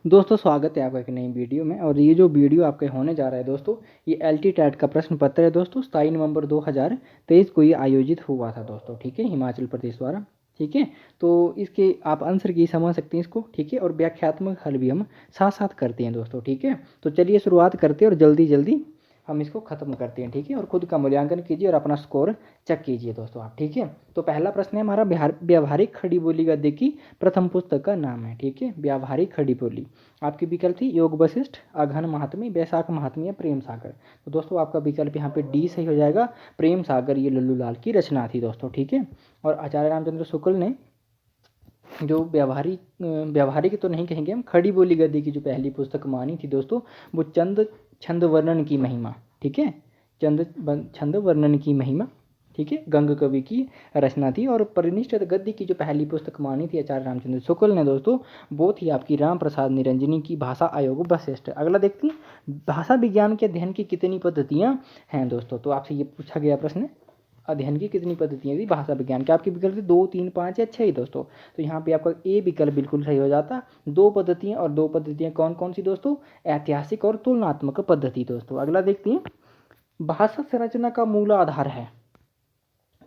दोस्तों स्वागत है आपका एक नई वीडियो में। और ये जो वीडियो आपके होने जा रहा है दोस्तों, ये एलटी टैट का प्रश्न पत्र है दोस्तों। 27 नवंबर 2023 को ये आयोजित हुआ था दोस्तों, ठीक है, हिमाचल प्रदेश द्वारा। ठीक है, तो इसके आप आंसर की समझ सकते हैं इसको, ठीक है, और व्याख्यात्मक हल भी हम साथ साथ करते हैं दोस्तों। ठीक है, तो चलिए शुरुआत करते हैं और जल्दी जल्दी हम इसको खत्म करते हैं। ठीक है, और खुद का मूल्यांकन कीजिए और अपना स्कोर चेक कीजिए दोस्तों आप। ठीक है, तो पहला प्रश्न है हमारा, व्यावहारिक खड़ी बोली गद्य की प्रथम पुस्तक का नाम है। ठीक है, व्यावहारिक खड़ी बोली। आपकी विकल्प थी योग वशिष्ठ, अघन महात्म्य, बैसाख महात्म्य या प्रेम सागर। तो दोस्तों आपका विकल्प यहाँ पे डी सही हो जाएगा। प्रेम सागर ये लल्लू लाल की रचना थी दोस्तों। ठीक है, और आचार्य रामचंद्र शुक्ल ने जो व्यावहारिक तो नहीं कहेंगे हम, खड़ी बोली गद्य की जो पहली पुस्तक मानी थी दोस्तों, वो छंद वर्णन की महिमा। ठीक है, छंद वर्णन की महिमा, ठीक है, गंग कवि की रचना थी। और परिनिष्ठित गद्य की जो पहली पुस्तक मानी थी आचार्य रामचंद्र शुक्ल ने दोस्तों, वो थी आपकी राम प्रसाद निरंजनी की भाषा आयोग वशिष्ठ। अगला देखते हैं, भाषा विज्ञान के अध्ययन की कितनी पद्धतियाँ हैं दोस्तों। तो आपसे ये पूछा गया प्रश्न, अध्ययन की कितनी पद्धतियाँ थी भाषा विज्ञान के। आपके विकल्प थे 2, 3, 5 या 6 दोस्तों। तो यहाँ पे आपका ए विकल्प बिल्कुल सही हो जाता। 2 पद्धतियाँ, और 2 पद्धतियाँ कौन कौन सी दोस्तों, ऐतिहासिक और तुलनात्मक पद्धति दोस्तों। अगला देखते हैं, भाषा संरचना का मूल आधार है।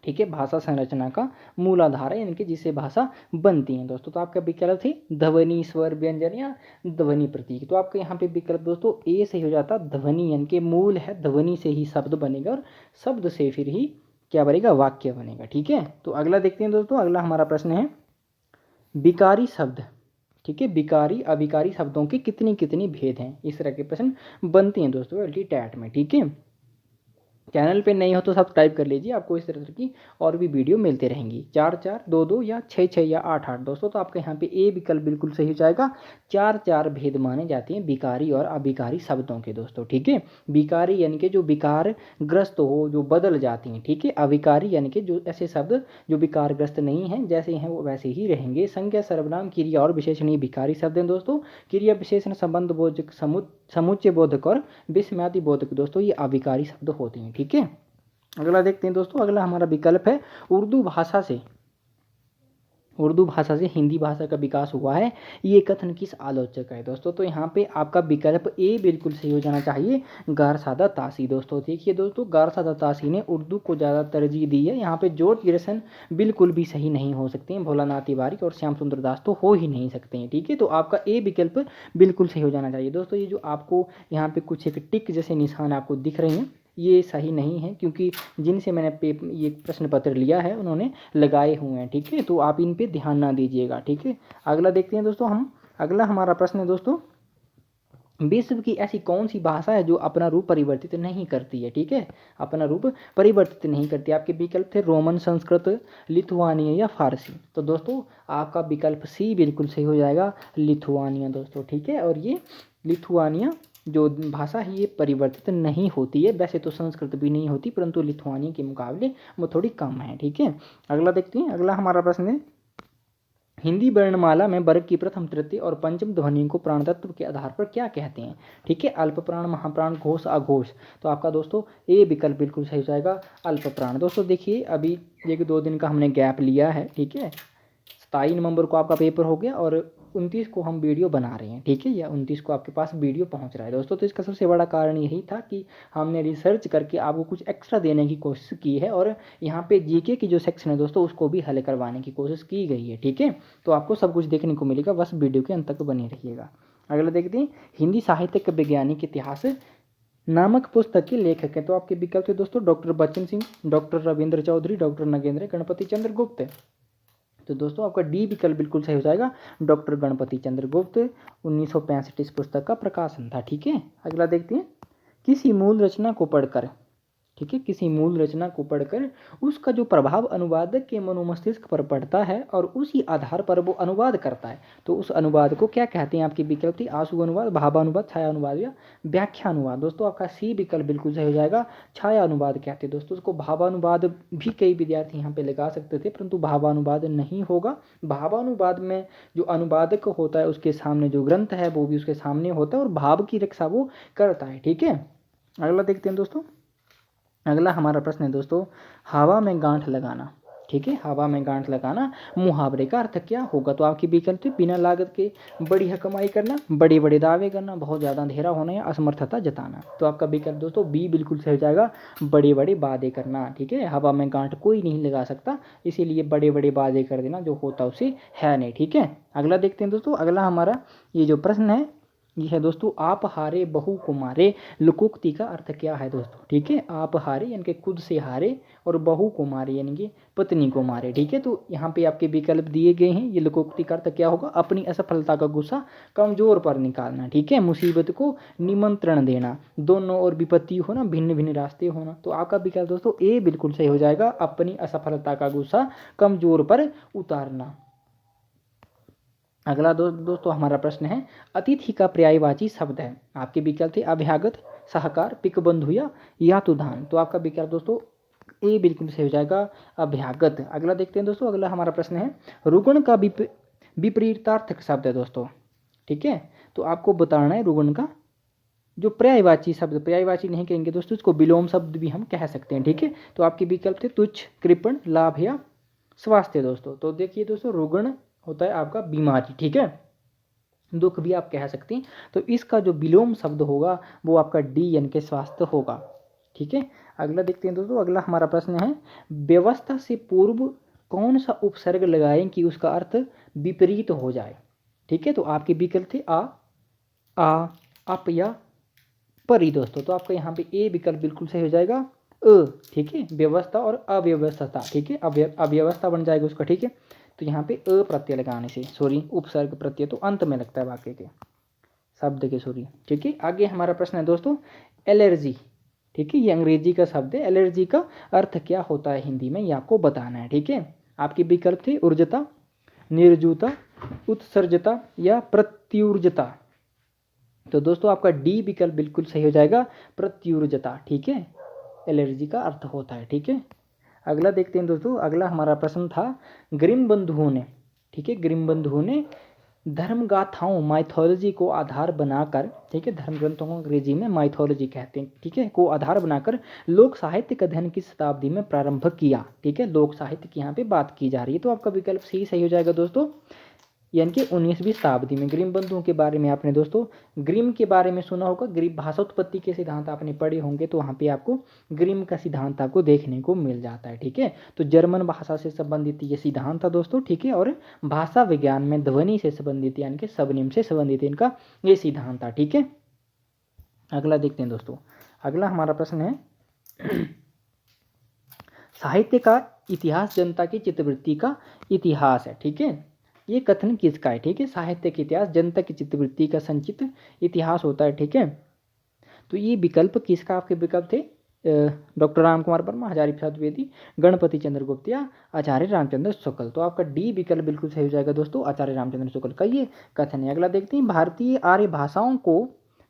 ठीक है, भाषा संरचना का मूल आधार है, यानी कि जिससे भाषा बनती है दोस्तों। तो आपका विकल्प थी ध्वनि, स्वर, व्यंजन या ध्वनि प्रतीक। तो आपका यहाँ पे विकल्प दोस्तों ए सही हो जाता। ध्वनि यानी कि मूल है, ध्वनि से ही शब्द बनेगा और शब्द से फिर ही क्या बनेगा, वाक्य बनेगा। ठीक है, तो अगला देखते हैं दोस्तों। अगला हमारा प्रश्न है, विकारी शब्द। ठीक है, विकारी अविकारी शब्दों के कितनी कितनी भेद हैं। इस तरह के प्रश्न बनते हैं दोस्तों एलटी टैट में। ठीक है, चैनल पे नहीं हो तो सब्सक्राइब कर लीजिए, आपको इस तरह की और भी वीडियो मिलते रहेंगी। 4 4 2 2 या 6 6 या 8 8 दोस्तों। तो आपके यहाँ पे ए विकल्प बिल्कुल सही हो जाएगा। 4 4 भेद माने जाते हैं विकारी और अविकारी शब्दों के दोस्तों। ठीक है, विकारी यानी कि जो विकार ग्रस्त हो, जो बदल जाती हैं। ठीक है, अविकारी यानी कि जो ऐसे शब्द जो विकारग्रस्त नहीं हैं, जैसे हैं वो वैसे ही रहेंगे। संज्ञा, सर्वनाम, क्रिया और विशेषण ये विकारी शब्द हैं दोस्तों। क्रिया, विशेषण, संबंध बोधक, समुच्चय बोधक और विस्मयादि बोधक दोस्तों, ये अविकारी शब्द होते हैं। ठीक है, अगला देखते हैं दोस्तों। अगला हमारा विकल्प है, उर्दू भाषा से हिंदी भाषा का विकास हुआ है, ये कथन किस आलोचक है दोस्तों। तो यहाँ पे आपका विकल्प ए बिल्कुल सही हो जाना चाहिए, गारसादा तासी दोस्तों। देखिए दोस्तों, गारसादा तासी ने उर्दू को ज़्यादा तरजीह दी है। यहाँ पे जॉर्ज गिरसन बिल्कुल भी सही नहीं हो सकते हैं, भोलानाथ तिवारी और श्याम सुंदर दास तो हो ही नहीं सकते हैं। ठीक है, तो आपका ए विकल्प बिल्कुल सही हो जाना चाहिए दोस्तों। ये जो आपको यहाँ पे कुछ एक टिक जैसे निशान आपको दिख रहे हैं, ये सही नहीं है, क्योंकि जिनसे मैंने ये प्रश्न पत्र लिया है उन्होंने लगाए हुए हैं। ठीक है, तो आप इन पे ध्यान ना दीजिएगा। ठीक है, अगला देखते हैं दोस्तों हम। अगला हमारा प्रश्न है दोस्तों, विश्व की ऐसी कौन सी भाषा है जो अपना रूप परिवर्तित नहीं करती है। ठीक है, अपना रूप परिवर्तित नहीं करती। आपके विकल्प थे रोमन, संस्कृत, लिथुआनिया या फारसी। तो दोस्तों आपका विकल्प सी बिल्कुल सही हो जाएगा, लिथुआनिया दोस्तों। ठीक है, और ये लिथुआनिया जो भाषा है ये परिवर्तित नहीं होती है। वैसे तो संस्कृत भी नहीं होती, परंतु लिथुआनिया के मुकाबले वो थोड़ी कम है। ठीक है, अगला देखते हैं। अगला हमारा प्रश्न है, हिंदी वर्णमाला में वर्ग की प्रथम, तृतीय और पंचम ध्वनि को प्राण तत्व के आधार पर क्या कहते हैं। ठीक है, अल्प प्राण, महाप्राण, घोष, अघोष। तो आपका दोस्तों ए विकल्प बिल्कुल सही हो जाएगा, अल्प प्राण। दोस्तों देखिए, अभी 1-2 दिन का हमने गैप लिया है। ठीक है, 27 नवंबर को आपका पेपर हो गया और 29 को हम वीडियो बना रहे हैं। ठीक है, या 29 को आपके पास वीडियो पहुंच रहा है दोस्तों। तो इसका सबसे बड़ा कारण यही था कि हमने रिसर्च करके आपको कुछ एक्स्ट्रा देने की कोशिश की है, और यहाँ पे जीके की जो सेक्शन है दोस्तों उसको भी हल करवाने की कोशिश की गई है। ठीक है, तो आपको सब कुछ देखने को मिलेगा, बस वीडियो के अंत तक बने रहिएगा। अगला देखते हैं, हिंदी साहित्य के वैज्ञानिक इतिहास नामक पुस्तक के लेखक हैं। तो आपके विकल्प थे दोस्तों, doctor Bachchan Singh, doctor Ravindra Chaudhary, doctor Nagendra, Ganpati Chandra Gupt. तो दोस्तों आपका डी विकल्प बिल्कुल सही हो जाएगा, डॉक्टर गणपति चंद्र गुप्त। 1965 इस पुस्तक का प्रकाशन था। ठीक है, अगला देखते हैं, किसी मूल रचना को पढ़कर, ठीक है, किसी मूल रचना को पढ़कर उसका जो प्रभाव अनुवादक के मनोमस्तिष्क पर पड़ता है और उसी आधार पर वो अनुवाद करता है, तो उस अनुवाद को क्या कहते हैं। आपकी विकल्प थी आंसू अनुवाद, भावानुवाद, छाया अनुवाद या व्याख्या अनुवाद। दोस्तों आपका सी विकल्प बिल्कुल सही हो जाएगा, छाया अनुवाद कहते हैं दोस्तों। उसको भावानुवाद भी कई विद्यार्थी यहाँ पे लगा सकते थे, परंतु भावानुवाद नहीं होगा। भावानुवाद में जो अनुवादक होता है उसके सामने जो ग्रंथ है वो भी उसके सामने होता है और भाव की रक्षा वो करता है। ठीक है, अगला देखते हैं दोस्तों। अगला हमारा प्रश्न है दोस्तों, हवा में गांठ लगाना। ठीक है, हवा में गांठ लगाना। मुहावरे का अर्थ क्या होगा? तो आपकी विकल्प थे बिना लागत के बढ़िया कमाई करना, बड़े बड़े दावे करना, बहुत ज़्यादा अंधेरा होना या असमर्थता जताना। तो आपका विकल्प दोस्तों बी बिल्कुल सही हो जाएगा, बड़े बड़े वादे करना। ठीक है, हवा में गांठ कोई नहीं लगा सकता, इसीलिए बड़े बड़े वादे कर देना, जो होता उसे है नहीं। ठीक है, अगला देखते हैं दोस्तों। अगला हमारा ये जो प्रश्न है ये है दोस्तों, आप हारे बहू कुमारे। लोकोक्ति का अर्थ क्या है दोस्तों? ठीक है, आप हारे यानी कि खुद से हारे, और बहू को मारे यानी कि पत्नी को मारे। ठीक है, तो यहाँ पे आपके विकल्प दिए गए हैं। ये लोकोक्ति का अर्थ क्या होगा? अपनी असफलता का गुस्सा कमजोर पर निकालना। ठीक है, मुसीबत को निमंत्रण देना, दोनों और विपत्ति होना, भिन्न भिन्न रास्ते होना। तो आपका विकल्प दोस्तों ए बिल्कुल सही हो जाएगा, अपनी असफलता का गुस्सा कमजोर पर उतारना। अगला दोस्तों हमारा प्रश्न है, अतिथि का पर्यायवाची शब्द है। आपके विकल्प थे अभ्यागत, सहकार, पिकबंधु या यातुधान। तो आपका विकल्प दोस्तों ए बिल्कुल सही हो जाएगा, अभ्यागत। अगला देखते हैं दोस्तों। अगला हमारा प्रश्न है, रुगण का विपरीतार्थक शब्द है दोस्तों। ठीक है, तो आपको बताना है रुगण का जो पर्यायवाची शब्द, पर्यायवाची नहीं कहेंगे दोस्तों, इसको विलोम शब्द भी हम कह सकते हैं। ठीक है, तो आपके विकल्प थे तुच्छ, कृपण, लाभ या स्वास्थ्य दोस्तों। तो देखिए दोस्तों, रुगण होता है आपका बीमारी। ठीक है, दुख भी आप कह सकते हैं। तो इसका जो विलोम शब्द होगा वो आपका डी यानी कि स्वास्थ्य होगा। ठीक है, अगला देखते हैं दोस्तों। अगला हमारा प्रश्न है, व्यवस्था से पूर्व कौन सा उपसर्ग लगाएं कि उसका अर्थ विपरीत हो जाए? ठीक है, तो आपके विकल्प थे आ, अप या परी दोस्तों। तो आपका यहाँ पे ए विकल्प बिल्कुल सही हो जाएगा, अ। ठीक है, व्यवस्था और अव्यवस्था। ठीक है, अव्यवस्था बन जाएगा उसका। ठीक है, तो यहाँ पे अ प्रत्यय लगाने से, सॉरी उपसर्ग प्रत्यय तो अंत में लगता है वाक्य के, शब्द के, सॉरी। ठीक है, आगे हमारा प्रश्न है दोस्तों, एलर्जी। ठीक है, ये अंग्रेजी का शब्द है। एलर्जी का अर्थ क्या होता है हिंदी में, ये आपको बताना है। ठीक है, आपके विकल्प थे ऊर्जता, निर्जुता, उत्सर्जता या प्रत्युर्जता। तो दोस्तों आपका डी विकल्प बिल्कुल सही हो जाएगा, प्रत्युर्जता। ठीक है, एलर्जी का अर्थ होता है। ठीक है, अगला देखते हैं दोस्तों। अगला हमारा प्रश्न था, ग्रिम बंधुओं ने, ठीक है, ग्रिम बंधुओं ने धर्म गाथाओं, माइथोलॉजी को आधार बनाकर, ठीक है, धर्म ग्रंथों को अंग्रेजी में माइथोलॉजी कहते हैं, ठीक है, को आधार बनाकर लोक साहित्य का अध्ययन किस शताब्दी में प्रारंभ किया? ठीक है, लोक साहित्य की यहाँ पे बात की जा रही है। तो आपका विकल्प सी सही हो जाएगा दोस्तों, यानी कि 19वीं शताब्दी में। ग्रिम बंधुओं के बारे में आपने दोस्तों ग्रिम के बारे में सुना होगा, ग्रिम भाषोत्पत्ति के सिद्धांत आपने पढ़े होंगे, तो वहाँ पे आपको ग्रिम का सिद्धांत आपको देखने को मिल जाता है। ठीक है, तो जर्मन भाषा से संबंधित ये सिद्धांत था दोस्तों। ठीक है, और भाषा विज्ञान में ध्वनि से संबंधित यानी कि शब्दनियम से संबंधित इनका ये सिद्धांत था। ठीक है, अगला देखते हैं दोस्तों। अगला हमारा प्रश्न है, साहित्य का इतिहास जनता की चित्तवृत्ति का इतिहास है। ठीक है, ये कथन किसका है? ठीक है, साहित्य का इतिहास जनता की चित्तवृत्ति का संचित इतिहास होता है। ठीक है, तो ये विकल्प किसका? आपके विकल्प थे डॉक्टर राम कुमार वर्मा, हजारी प्रसाद द्विवेदी, गणपति चंद्र गुप्त या आचार्य रामचंद्र शुक्ल। तो आपका डी विकल्प बिल्कुल सही हो जाएगा दोस्तों, आचार्य रामचंद्र शुक्ल का ये कथन है। अगला देखते हैं, भारतीय आर्य भाषाओं को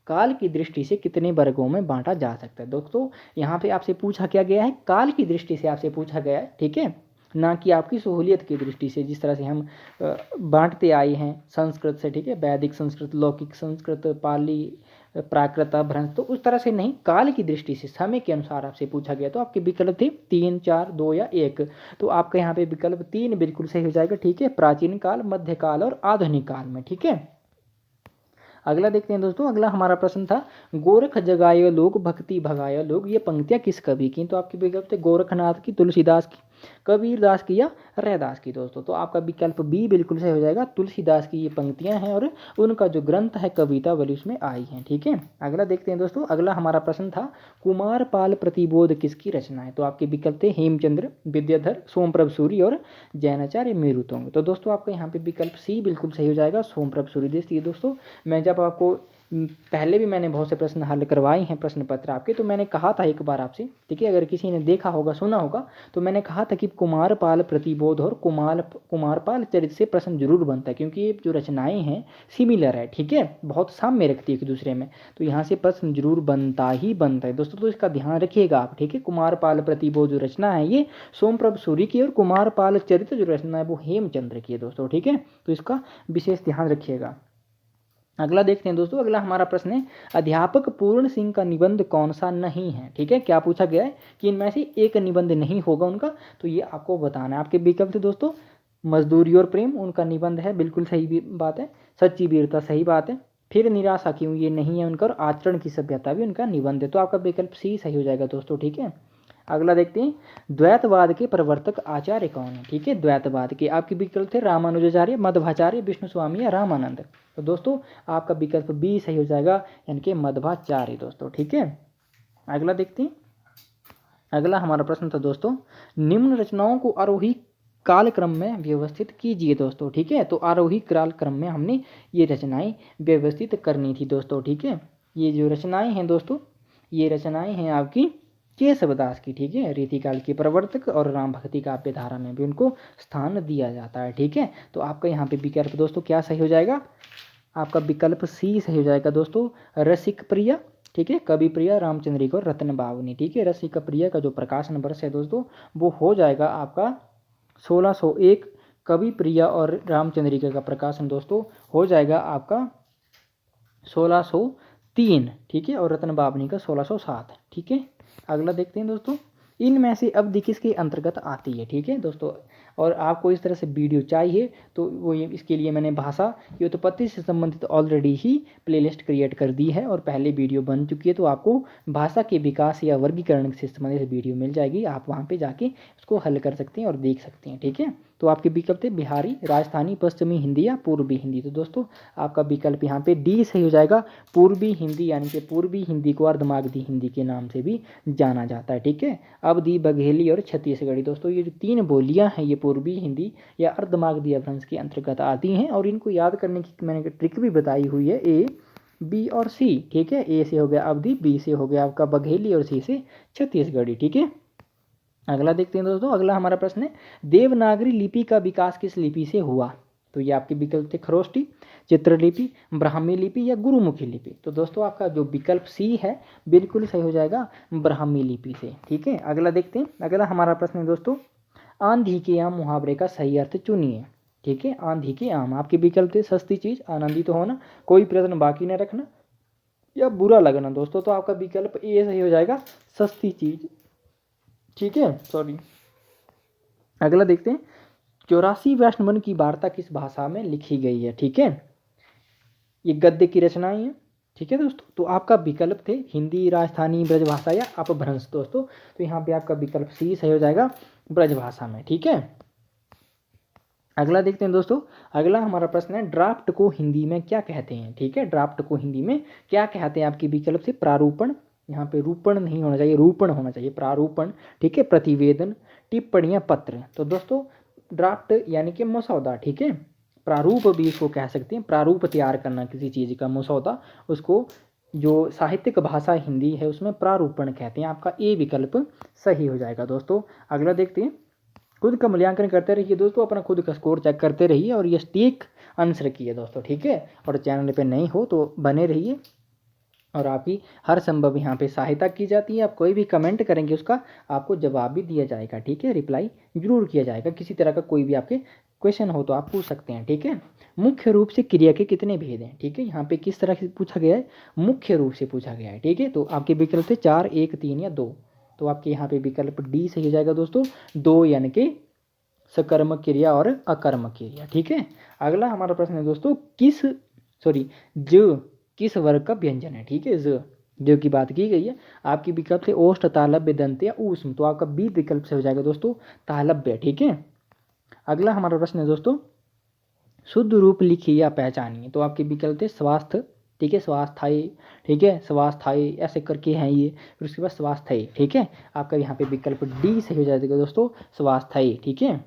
काल की दृष्टि से कितने वर्गों में बांटा जा सकता है? दोस्तों यहाँ पे आपसे पूछा क्या गया है, काल की दृष्टि से आपसे पूछा गया है। ठीक है, ना कि आपकी सहूलियत की दृष्टि से, जिस तरह से हम बांटते आए हैं संस्कृत से। ठीक है, वैदिक संस्कृत, लौकिक संस्कृत, पाली, प्राकृत, भ्रंश, तो उस तरह से नहीं, काल की दृष्टि से समय के अनुसार आपसे पूछा गया। तो आपके विकल्प थे 3, 4, 2 या 1। तो आपका यहाँ पे विकल्प 3 बिल्कुल सही हो जाएगा। ठीक है, प्राचीन काल, मध्यकाल और आधुनिक काल में। ठीक है, अगला देखते हैं दोस्तों। अगला हमारा प्रश्न था, गोरख जगाए लोग भक्ति भगाए लोग, ये पंक्तियां किस कवि की? तो आपके विकल्प थे गोरखनाथ की, तुलसीदास की, कबीरदास की या रैदास की दोस्तों। तो आपका विकल्प बी बिल्कुल सही हो जाएगा, तुलसीदास की ये पंक्तियां हैं और उनका जो ग्रंथ है कवितावली उसमें आई हैं। ठीक है, अगला देखते हैं दोस्तों। अगला हमारा प्रश्न था, कुमारपाल प्रतिबोध किसकी रचना है? तो आपके विकल्प थे हेमचंद्र, विद्याधर, सोमप्रभ सूरी और जैनाचार्य मेरुतुंग। तो दोस्तों आपका यहाँ पे विकल्प सी बिल्कुल सही हो जाएगा, सोमप्रभ सूरी। देखिए दोस्तों, मैं जब आपको पहले भी मैंने बहुत से प्रश्न हल करवाए हैं प्रश्न पत्र आपके, तो मैंने कहा था एक बार आपसे, ठीक है, अगर किसी ने देखा होगा, सुना होगा, तो मैंने कहा था कि कुमारपाल प्रतिबोध और कुमारपाल चरित्र से प्रश्न जरूर बनता है, क्योंकि ये जो रचनाएं हैं सिमिलर है। ठीक है, बहुत साम्य रखती है एक दूसरे में, तो यहाँ से प्रश्न जरूर बनता ही बनता है दोस्तों। तो इसका ध्यान रखिएगा आप। ठीक है, कुमारपाल प्रतिबोध जो रचना है ये सोमप्रभ सूरी की, और कुमारपाल चरित्र जो रचना है वो हेमचंद्र की है दोस्तों। ठीक है, तो इसका विशेष ध्यान रखिएगा। अगला देखते हैं दोस्तों, अगला हमारा प्रश्न है अध्यापक पूर्ण सिंह का निबंध कौन सा नहीं है। ठीक है, क्या पूछा गया है कि इनमें से एक निबंध नहीं होगा उनका, तो ये आपको बताना है। आपके विकल्प थे दोस्तों, मजदूरी और प्रेम उनका निबंध है, बिल्कुल सही बात है। सच्ची वीरता सही बात है। फिर निराशा क्यों, ये नहीं है उनका। और आचरण की सभ्यता भी उनका निबंध है। तो आपका विकल्प सी सही हो जाएगा दोस्तों। ठीक है, अगला देखते हैं द्वैतवाद के प्रवर्तक आचार्य कौन है। ठीक है, द्वैतवाद के आपके विकल्प थे रामानुजाचार्य, मध्वाचार्य, विष्णु स्वामी या रामानंद। तो दोस्तों आपका विकल्प बी सही हो जाएगा, यानी कि मध्वाचार्य दोस्तों। ठीक है, अगला देखते हैं। अगला हमारा प्रश्न था दोस्तों, निम्न रचनाओं को आरोही कालक्रम में व्यवस्थित कीजिए दोस्तों। ठीक है, तो आरोही कालक्रम में हमने ये रचनाएं व्यवस्थित करनी थी दोस्तों। ठीक है, ये जो रचनाएं हैं दोस्तों, ये रचनाएं हैं आपकी केशवदास की। ठीक है, रीतिकाल के प्रवर्तक और राम भक्ति काव्य धारा में भी उनको स्थान दिया जाता है। ठीक है, तो आपका यहाँ पे विकल्प दोस्तों क्या सही हो जाएगा, आपका विकल्प सी सही हो जाएगा दोस्तों, रसिक प्रिया। ठीक है, कवि प्रिया, रामचंद्रिका और रत्न बावनी। ठीक है, रसिक प्रिया का जो प्रकाशन वर्ष है दोस्तों वो हो जाएगा आपका 1601। कवि प्रिया और रामचंद्रिका का प्रकाशन दोस्तों हो जाएगा आपका 1603। ठीक है, और रत्न बावनी का 1607। ठीक है, अगला देखते हैं दोस्तों, इनमें से अवधि किसके अंतर्गत आती है। ठीक है दोस्तों, और आपको इस तरह से वीडियो चाहिए तो वो इसके लिए मैंने भाषा व्युत्पत्ति से संबंधित ऑलरेडी ही प्लेलिस्ट क्रिएट कर दी है और पहले वीडियो बन चुकी है। तो आपको भाषा के विकास या वर्गीकरण से संबंधित वीडियो मिल जाएगी, आप वहाँ पे जाके उसको हल कर सकते हैं और देख सकते हैं। ठीक है, तो आपके विकल्प थे बिहारी, राजस्थानी, पश्चिमी हिंदी या पूर्वी हिंदी। तो दोस्तों आपका विकल्प यहाँ पे डी सही हो जाएगा, पूर्वी हिंदी, यानी कि पूर्वी हिंदी को अर्धमागधी हिंदी के नाम से भी जाना जाता है। ठीक है, अवधी, बघेली और छत्तीसगढ़ी दोस्तों ये जो तीन बोलियां हैं ये पूर्वी हिंदी या अर्धमागधी अपभ्रंश के अंतर्गत आती हैं और इनको याद करने की मैंने ट्रिक भी बताई हुई है, ए, बी और सी। ठीक है, ए से हो गया अवधी, बी से हो गया आपका बघेली और सी से छत्तीसगढ़ी। ठीक है, अगला देखते हैं दोस्तों, अगला हमारा प्रश्न है देवनागरी लिपि का विकास किस लिपि से हुआ। तो ये आपके विकल्प थे खरोष्टी, चित्रलिपि, ब्राह्मी लिपि या गुरुमुखी लिपि। तो दोस्तों आपका जो विकल्प सी है बिल्कुल सही हो जाएगा, ब्राह्मी लिपि से। ठीक है, अगला देखते हैं, अगला हमारा प्रश्न है दोस्तों आंधी के आम मुहावरे का सही अर्थ चुनिए। ठीक है, आंधी के आम आपके विकल्प थे सस्ती चीज, आनंदित होना, कोई प्रश्न बाकी न रखना या बुरा लगना। दोस्तों तो आपका विकल्प ए सही हो जाएगा, सस्ती चीज। ठीक है, सॉरी, अगला देखते हैं 84 वैष्णवन की वार्ता किस भाषा में लिखी गई है। ठीक है, ये गद्य की रचनाएं हैं। ठीक है दोस्तों, तो आपका विकल्प थे हिंदी, राजस्थानी, ब्रजभाषा या अपभ्रंश दोस्तों। तो यहाँ पे आपका विकल्प सी सही हो जाएगा, ब्रजभाषा में। ठीक है, अगला देखते हैं दोस्तों, अगला हमारा प्रश्न है ड्राफ्ट को हिंदी में क्या कहते हैं। ठीक है, ड्राफ्ट को हिंदी में क्या कहते हैं, आपके विकल्प से प्रारूपण, यहाँ पे रूपण नहीं होना चाहिए, रूपण होना चाहिए, प्रारूपण। ठीक है, प्रतिवेदन, टिप्पणियाँ, पत्र। तो दोस्तों ड्राफ्ट यानी कि मसौदा। ठीक है, प्रारूप भी इसको कह सकते हैं, प्रारूप तैयार करना किसी चीज़ का, मसौदा, उसको जो साहित्यिक भाषा हिंदी है उसमें प्रारूपण कहते हैं। आपका ए विकल्प सही हो जाएगा दोस्तों। अगला देखते हैं, खुद का मूल्यांकन करते रहिए दोस्तों, अपना खुद का स्कोर चेक करते रहिए और ये सटीक आंसर किए दोस्तों। ठीक है, और चैनल पे नहीं हो तो बने रहिए और आपकी हर संभव यहाँ पे सहायता की जाती है। आप कोई भी कमेंट करेंगे उसका आपको जवाब भी दिया जाएगा। ठीक है, रिप्लाई जरूर किया जाएगा। किसी तरह का कोई भी आपके क्वेश्चन हो तो आप पूछ सकते हैं। ठीक है, मुख्य रूप से क्रिया के कितने भेद हैं। ठीक है, यहाँ पे किस तरह से पूछा गया है, मुख्य रूप से पूछा गया है। ठीक है, तो आपके विकल्प थे 4, 1, 3 या 2। तो आपके यहाँ पे विकल्प डी सही हो जाएगा दोस्तों, 2, यानी कि सकर्मक क्रिया और अकर्मक क्रिया। ठीक है, अगला हमारा प्रश्न है दोस्तों ज किस वर्ग का व्यंजन है। ठीक है, जो की बात की गई है, आपकी विकल्प से ओष्ठ, तालव्य, दंत या ऊष्म। तो आपका बी विकल्प से हो जाएगा दोस्तों, तालव्य। ठीक है, अगला हमारा प्रश्न है दोस्तों शुद्ध रूप लिखिए या पहचानिए। तो आपके विकल्प थे स्वास्थ्य, ठीक है, स्वास्थ्य, ठीक है, स्वास्थ्य ऐसे करके हैं ये, फिर उसके बाद स्वास्थ्य। ठीक है, आपका यहाँ पे विकल्प डी सही हो जाएगा दोस्तों, स्वास्थ्य। ठीक है,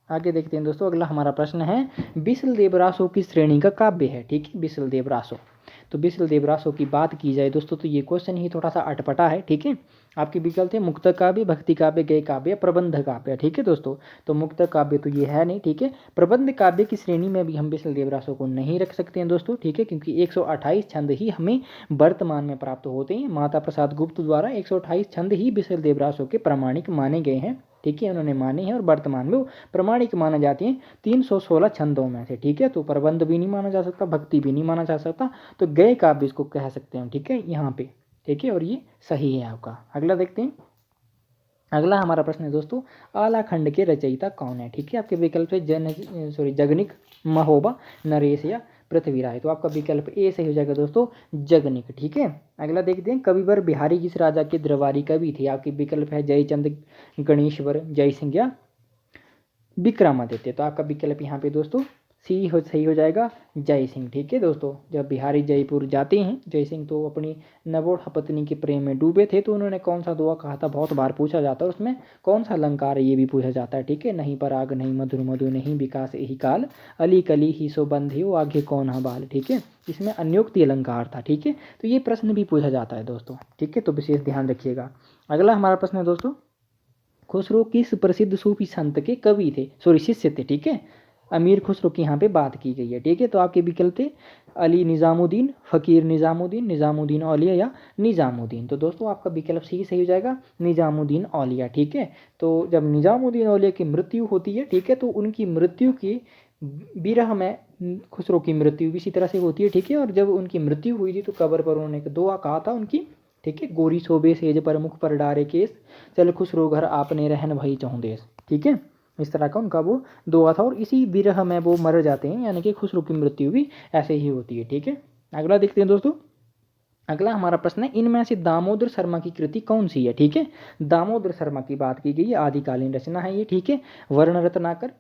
आगे देखते हैं दोस्तों, अगला हमारा प्रश्न है बिसल देवरासो की श्रेणी का काव्य है। ठीक है, बिसल देवरासो। तो बिसल देवरासो की बात की जाए दोस्तों तो ये क्वेश्चन ही थोड़ा सा अटपटा है। ठीक है, आपके विकल्प थे मुक्त काव्य, भक्ति काव्य, गय काव्य, प्रबंध काव्य। ठीक है दोस्तों, तो मुक्त काव्य तो ये है नहीं। ठीक है, प्रबंध काव्य की श्रेणी में भी हम बिसल देवरासों को नहीं रख सकते हैं दोस्तों। ठीक है, क्योंकि 128 छंद ही हमें वर्तमान में प्राप्त होते हैं। माता प्रसाद गुप्त द्वारा 128 छंद ही बिसल देवरासों के प्रामाणिक माने गए हैं। ठीक है, उन्होंने माने हैं और वर्तमान में वो प्रमाणिक माने जाते हैं 316 छंदों में से। ठीक है, तो प्रबंध भी नहीं माना जा सकता, भक्ति भी नहीं माना जा सकता, तो गय काव्य इसको कह सकते हैं। ठीक है, यहाँ पे। ठीक है, और ये सही है आपका। अगला देखते हैं। अगला हमारा प्रश्न है दोस्तों, आला खंड के रचयिता कौन है। ठीक है, आपके विकल्प है जगनिक, महोबा, नरेश या पृथ्वीराय। तो आपका विकल्प ए सही हो जाएगा दोस्तों, जगनिक। ठीक है, अगला देखते हैं। कविवर बिहारी किस राजा के दरबारी कवि थे। आपके विकल्प है जयचंद, गणेश्वर, जयसिंह या विक्रमादित्य। तो आपका विकल्प यहाँ पे दोस्तों सही हो जाएगा, जय सिंह। ठीक है दोस्तों, जब बिहारी जयपुर जाते हैं जय सिंह तो अपनी नवोढ़ पत्नी के प्रेम में डूबे थे, तो उन्होंने कौन सा दुआ कहा था, बहुत बार पूछा जाता है, उसमें कौन सा अलंकार है ये भी पूछा जाता है। ठीक है, नहीं पराग नहीं मधुर मधु नहीं विकास यही काल, अली कली ही सो बंधियो आगे कौन बाल। ठीक है, इसमें अन्योक्ति अलंकार था। ठीक है, तो ये प्रश्न भी पूछा जाता है दोस्तों। ठीक है, तो विशेष ध्यान रखिएगा। अगला हमारा प्रश्न है दोस्तों, खुसरो किस प्रसिद्ध सूफी संत के कवि थे, शिष्य थे। ठीक है, अमीर खुसरो की यहाँ पे बात की गई है। ठीक है, तो आपके विकल्प थे अली निज़ामुद्दीन, फ़कीर निज़ामुद्दीन, निज़ामुद्दीन औलिया या निज़ामुद्दीन। तो दोस्तों आपका विकल्प सही हो जाएगा, निज़ामुद्दीन औलिया। ठीक है, तो जब निज़ामुद्दीन औलिया की मृत्यु होती है, ठीक है, तो उनकी मृत्यु की विरह में खुसरो की मृत्यु भी इसी तरह से होती है। ठीक है, और जब उनकी मृत्यु हुई थी तो कब्र पर उन्होंने एक दुआ कहा था उनकी। ठीक है, गोरी शोभे सेज पर मुख पर डारे केस, चल खुसरो घर आपने रहन भई चहुँ देश। ठीक है, इस तरह का उनका वो दुआ था, और इसी विरह में वो मर जाते हैं, यानी कि खुसरो की मृत्यु भी ऐसे ही होती है। ठीक है, अगला देखते हैं दोस्तों। अगला हमारा प्रश्न है, इनमें से दामोदर शर्मा की कृति कौन सी है। ठीक है, दामोदर शर्मा की बात की गई है, आदिकालीन रचना है ये। ठीक है, वर्ण रत्नाकर,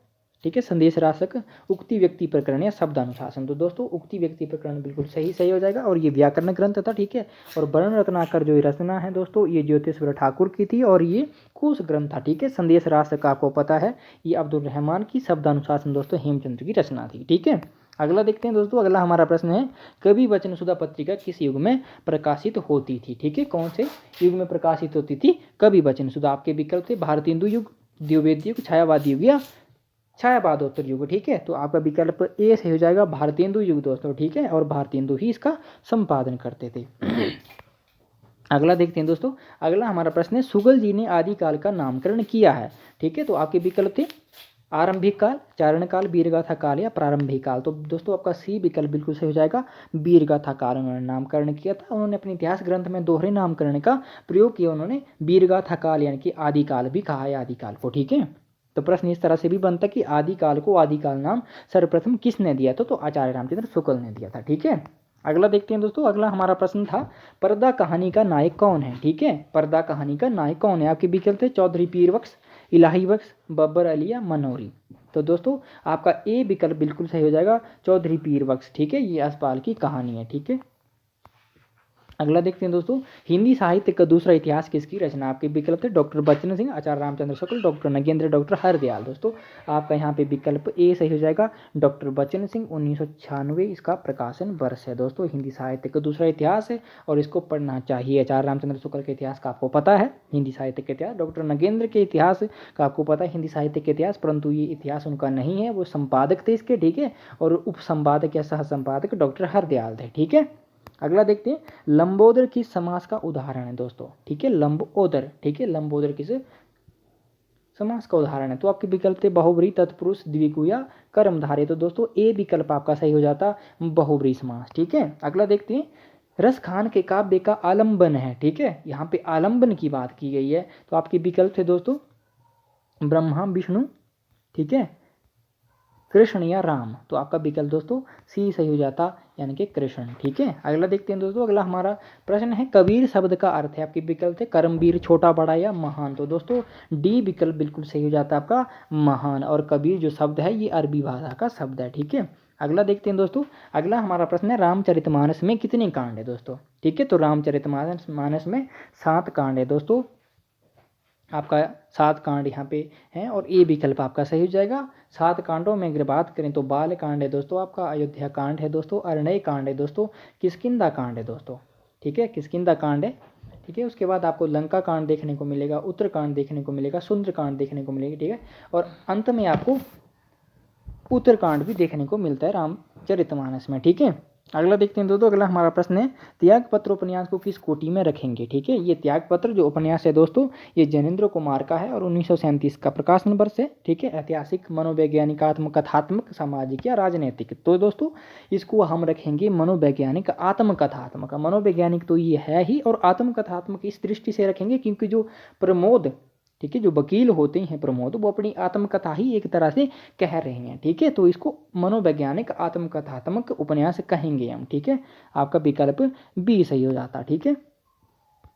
ठीक है, संदेश राशक, उक्ति व्यक्ति प्रकरण या शब्दानुशासन। तो दोस्तों उक्ति व्यक्ति प्रकरण बिल्कुल सही हो जाएगा, और ये व्याकरण ग्रंथ था। ठीक है, और वर्ण रत्नाकर जो रचना है दोस्तों ये ज्योतिषवर ठाकुर की थी, और ये कोश ग्रंथ था। ठीक है, संदेश राशक आपको पता है ये अब्दुल रहमान की, शब्दानुशासन दोस्तों हेमचंद्र की रचना थी। ठीक है, अगला देखते हैं दोस्तों। अगला हमारा प्रश्न है, कवि वचन सुधा पत्रिका किस युग में प्रकाशित होती थी। ठीक है, कौन से युग में प्रकाशित होती थी कवि वचन सुधा। आपके विकल्प थे भारतेंदु युग, द्विवेदी युग, छायावादी युग या छायावादोत्तर युग। ठीक है, तो आपका विकल्प ए सही हो जाएगा, भारतेंदु युग दोस्तों। ठीक है, और भारतेंदु ही इसका संपादन करते थे। अगला देखते हैं दोस्तों। अगला हमारा प्रश्न है, सुगल जी ने आदिकाल का नामकरण किया है। ठीक है, तो आपके विकल्प थे आरंभिक काल, चारण काल, वीरगाथा काल या प्रारंभिक काल। तो दोस्तों आपका सी विकल्प बिल्कुल सही हो जाएगा, वीरगाथा काल उन्होंने नामकरण किया था। उन्होंने अपने इतिहास ग्रंथ में दोहरे नामकरण का प्रयोग किया, उन्होंने वीरगाथा काल यानी कि आदिकाल भी कहा है आदिकाल को। ठीक है, तो प्रश्न इस तरह से भी बनता कि आदिकाल को आदिकाल नाम सर्वप्रथम किसने दिया था, तो आचार्य रामचंद्र शुक्ल ने दिया था। ठीक है, अगला देखते हैं दोस्तों। अगला हमारा प्रश्न था, पर्दा कहानी का नायक कौन है। ठीक है, पर्दा कहानी का नायक कौन है। आपके विकल्प थे चौधरी पीर बख्श, इलाही बख्श, बब्बर अली या मनोरी। तो दोस्तों आपका ए विकल्प बिल्कुल सही हो जाएगा, चौधरी पीर बख्श। ठीक है, ये असपाल की कहानी है। ठीक है, अगला देखते हैं दोस्तों, हिंदी साहित्य का दूसरा इतिहास किसकी रचना। आपके विकल्प थे डॉक्टर बच्चन सिंह, आचार्य रामचंद्र शुक्ल, डॉक्टर नगेंद्र, डॉक्टर हरदयाल। दोस्तों आपका यहाँ पे विकल्प ए सही हो जाएगा, डॉक्टर बच्चन सिंह। 1996 इसका प्रकाशन वर्ष है दोस्तों। हिंदी साहित्य का दूसरा इतिहास है और इसको पढ़ना चाहिए। आचार्य रामचंद्र शुक्ल के इतिहास का आपको पता है, हिंदी साहित्य के इतिहास। डॉक्टर नगेंद्र के इतिहास का आपको पता है, हिंदी साहित्य के इतिहास, परंतु ये इतिहास उनका नहीं है, वो संपादक थे इसके। ठीक है, और उप संपादक या सह संपादक डॉक्टर हरदयाल थे। ठीक है, अगला देखते हैं, लंबोदर किस समास का उदाहरण है दोस्तों। ठीक है, लंबोदर। ठीक है, लंबोदर किस समास का उदाहरण है। तो आपके विकल्प थे बहुब्री, तत्पुरुष, द्विगु या कर्मधारय। तो दोस्तों ए विकल्प आपका सही हो जाता, बहुब्री समास। ठीक है, अगला देखते हैं, रस खान के काव्य का आलंबन है। ठीक है, यहाँ पे आलंबन की बात की गई है। तो आपके विकल्प थे दोस्तों ब्रह्मा, विष्णु, ठीक है, कृष्ण या राम। तो आपका विकल्प दोस्तों सी सही हो जाता, यानी कि कृष्ण। ठीक है, अगला देखते हैं दोस्तों। अगला हमारा प्रश्न है, कबीर शब्द का अर्थ है। आपके विकल्प थे कर्मवीर, छोटा बड़ा या महान। तो दोस्तों डी विकल्प बिल्कुल सही हो जाता है आपका, महान। और कबीर जो शब्द है ये अरबी भाषा का शब्द है। ठीक है, अगला देखते हैं दोस्तों। अगला हमारा प्रश्न है, रामचरितमानस में कितने कांड है दोस्तों। ठीक है, तो रामचरितमानस में 7 कांड है दोस्तों। आपका 7 कांड यहाँ पे हैं, और ए विकल्प आपका सही हो जाएगा। 7 कांडों में अगर बात करें तो बाल कांड है दोस्तों, आपका अयोध्या कांड है दोस्तों, अरण्य कांड है दोस्तों, किष्किंधा कांड है दोस्तों। ठीक है, किष्किंधा कांड है, ठीक है। उसके बाद आपको लंका कांड देखने को मिलेगा, उत्तरकांड देखने को मिलेगा, सुंदरकांड देखने को मिलेगी, ठीक है। और अंत में आपको उत्तरकांड भी देखने को मिलता है रामचरितमानस में, ठीक है। अगला देखते हैं दोस्तों, अगला हमारा प्रश्न है त्यागपत्र उपन्यास को किस कोटि में रखेंगे, ठीक है। ये त्यागपत्र जो उपन्यास है दोस्तों, ये ज्ञानेंद्र कुमार का है और 1937 का प्रकाशन वर्ष है, ठीक है। ऐतिहासिक, मनोवैज्ञानिकात्मक, कथात्मक, सामाजिक या राजनीतिक। तो दोस्तों इसको हम रखेंगे मनोवैज्ञानिक, आत्मकथात्मक। मनोवैज्ञानिक तो ये है ही, और आत्मकथात्मक इस दृष्टि से रखेंगे क्योंकि जो प्रमोद, ठीक है, जो वकील होते हैं प्रमोद, वो अपनी आत्मकथा ही एक तरह से कह रहे हैं, ठीक है। तो इसको मनोवैज्ञानिक आत्मकथात्मक उपन्यास कहेंगे हम, ठीक है। आपका विकल्प बी सही हो जाता, ठीक है।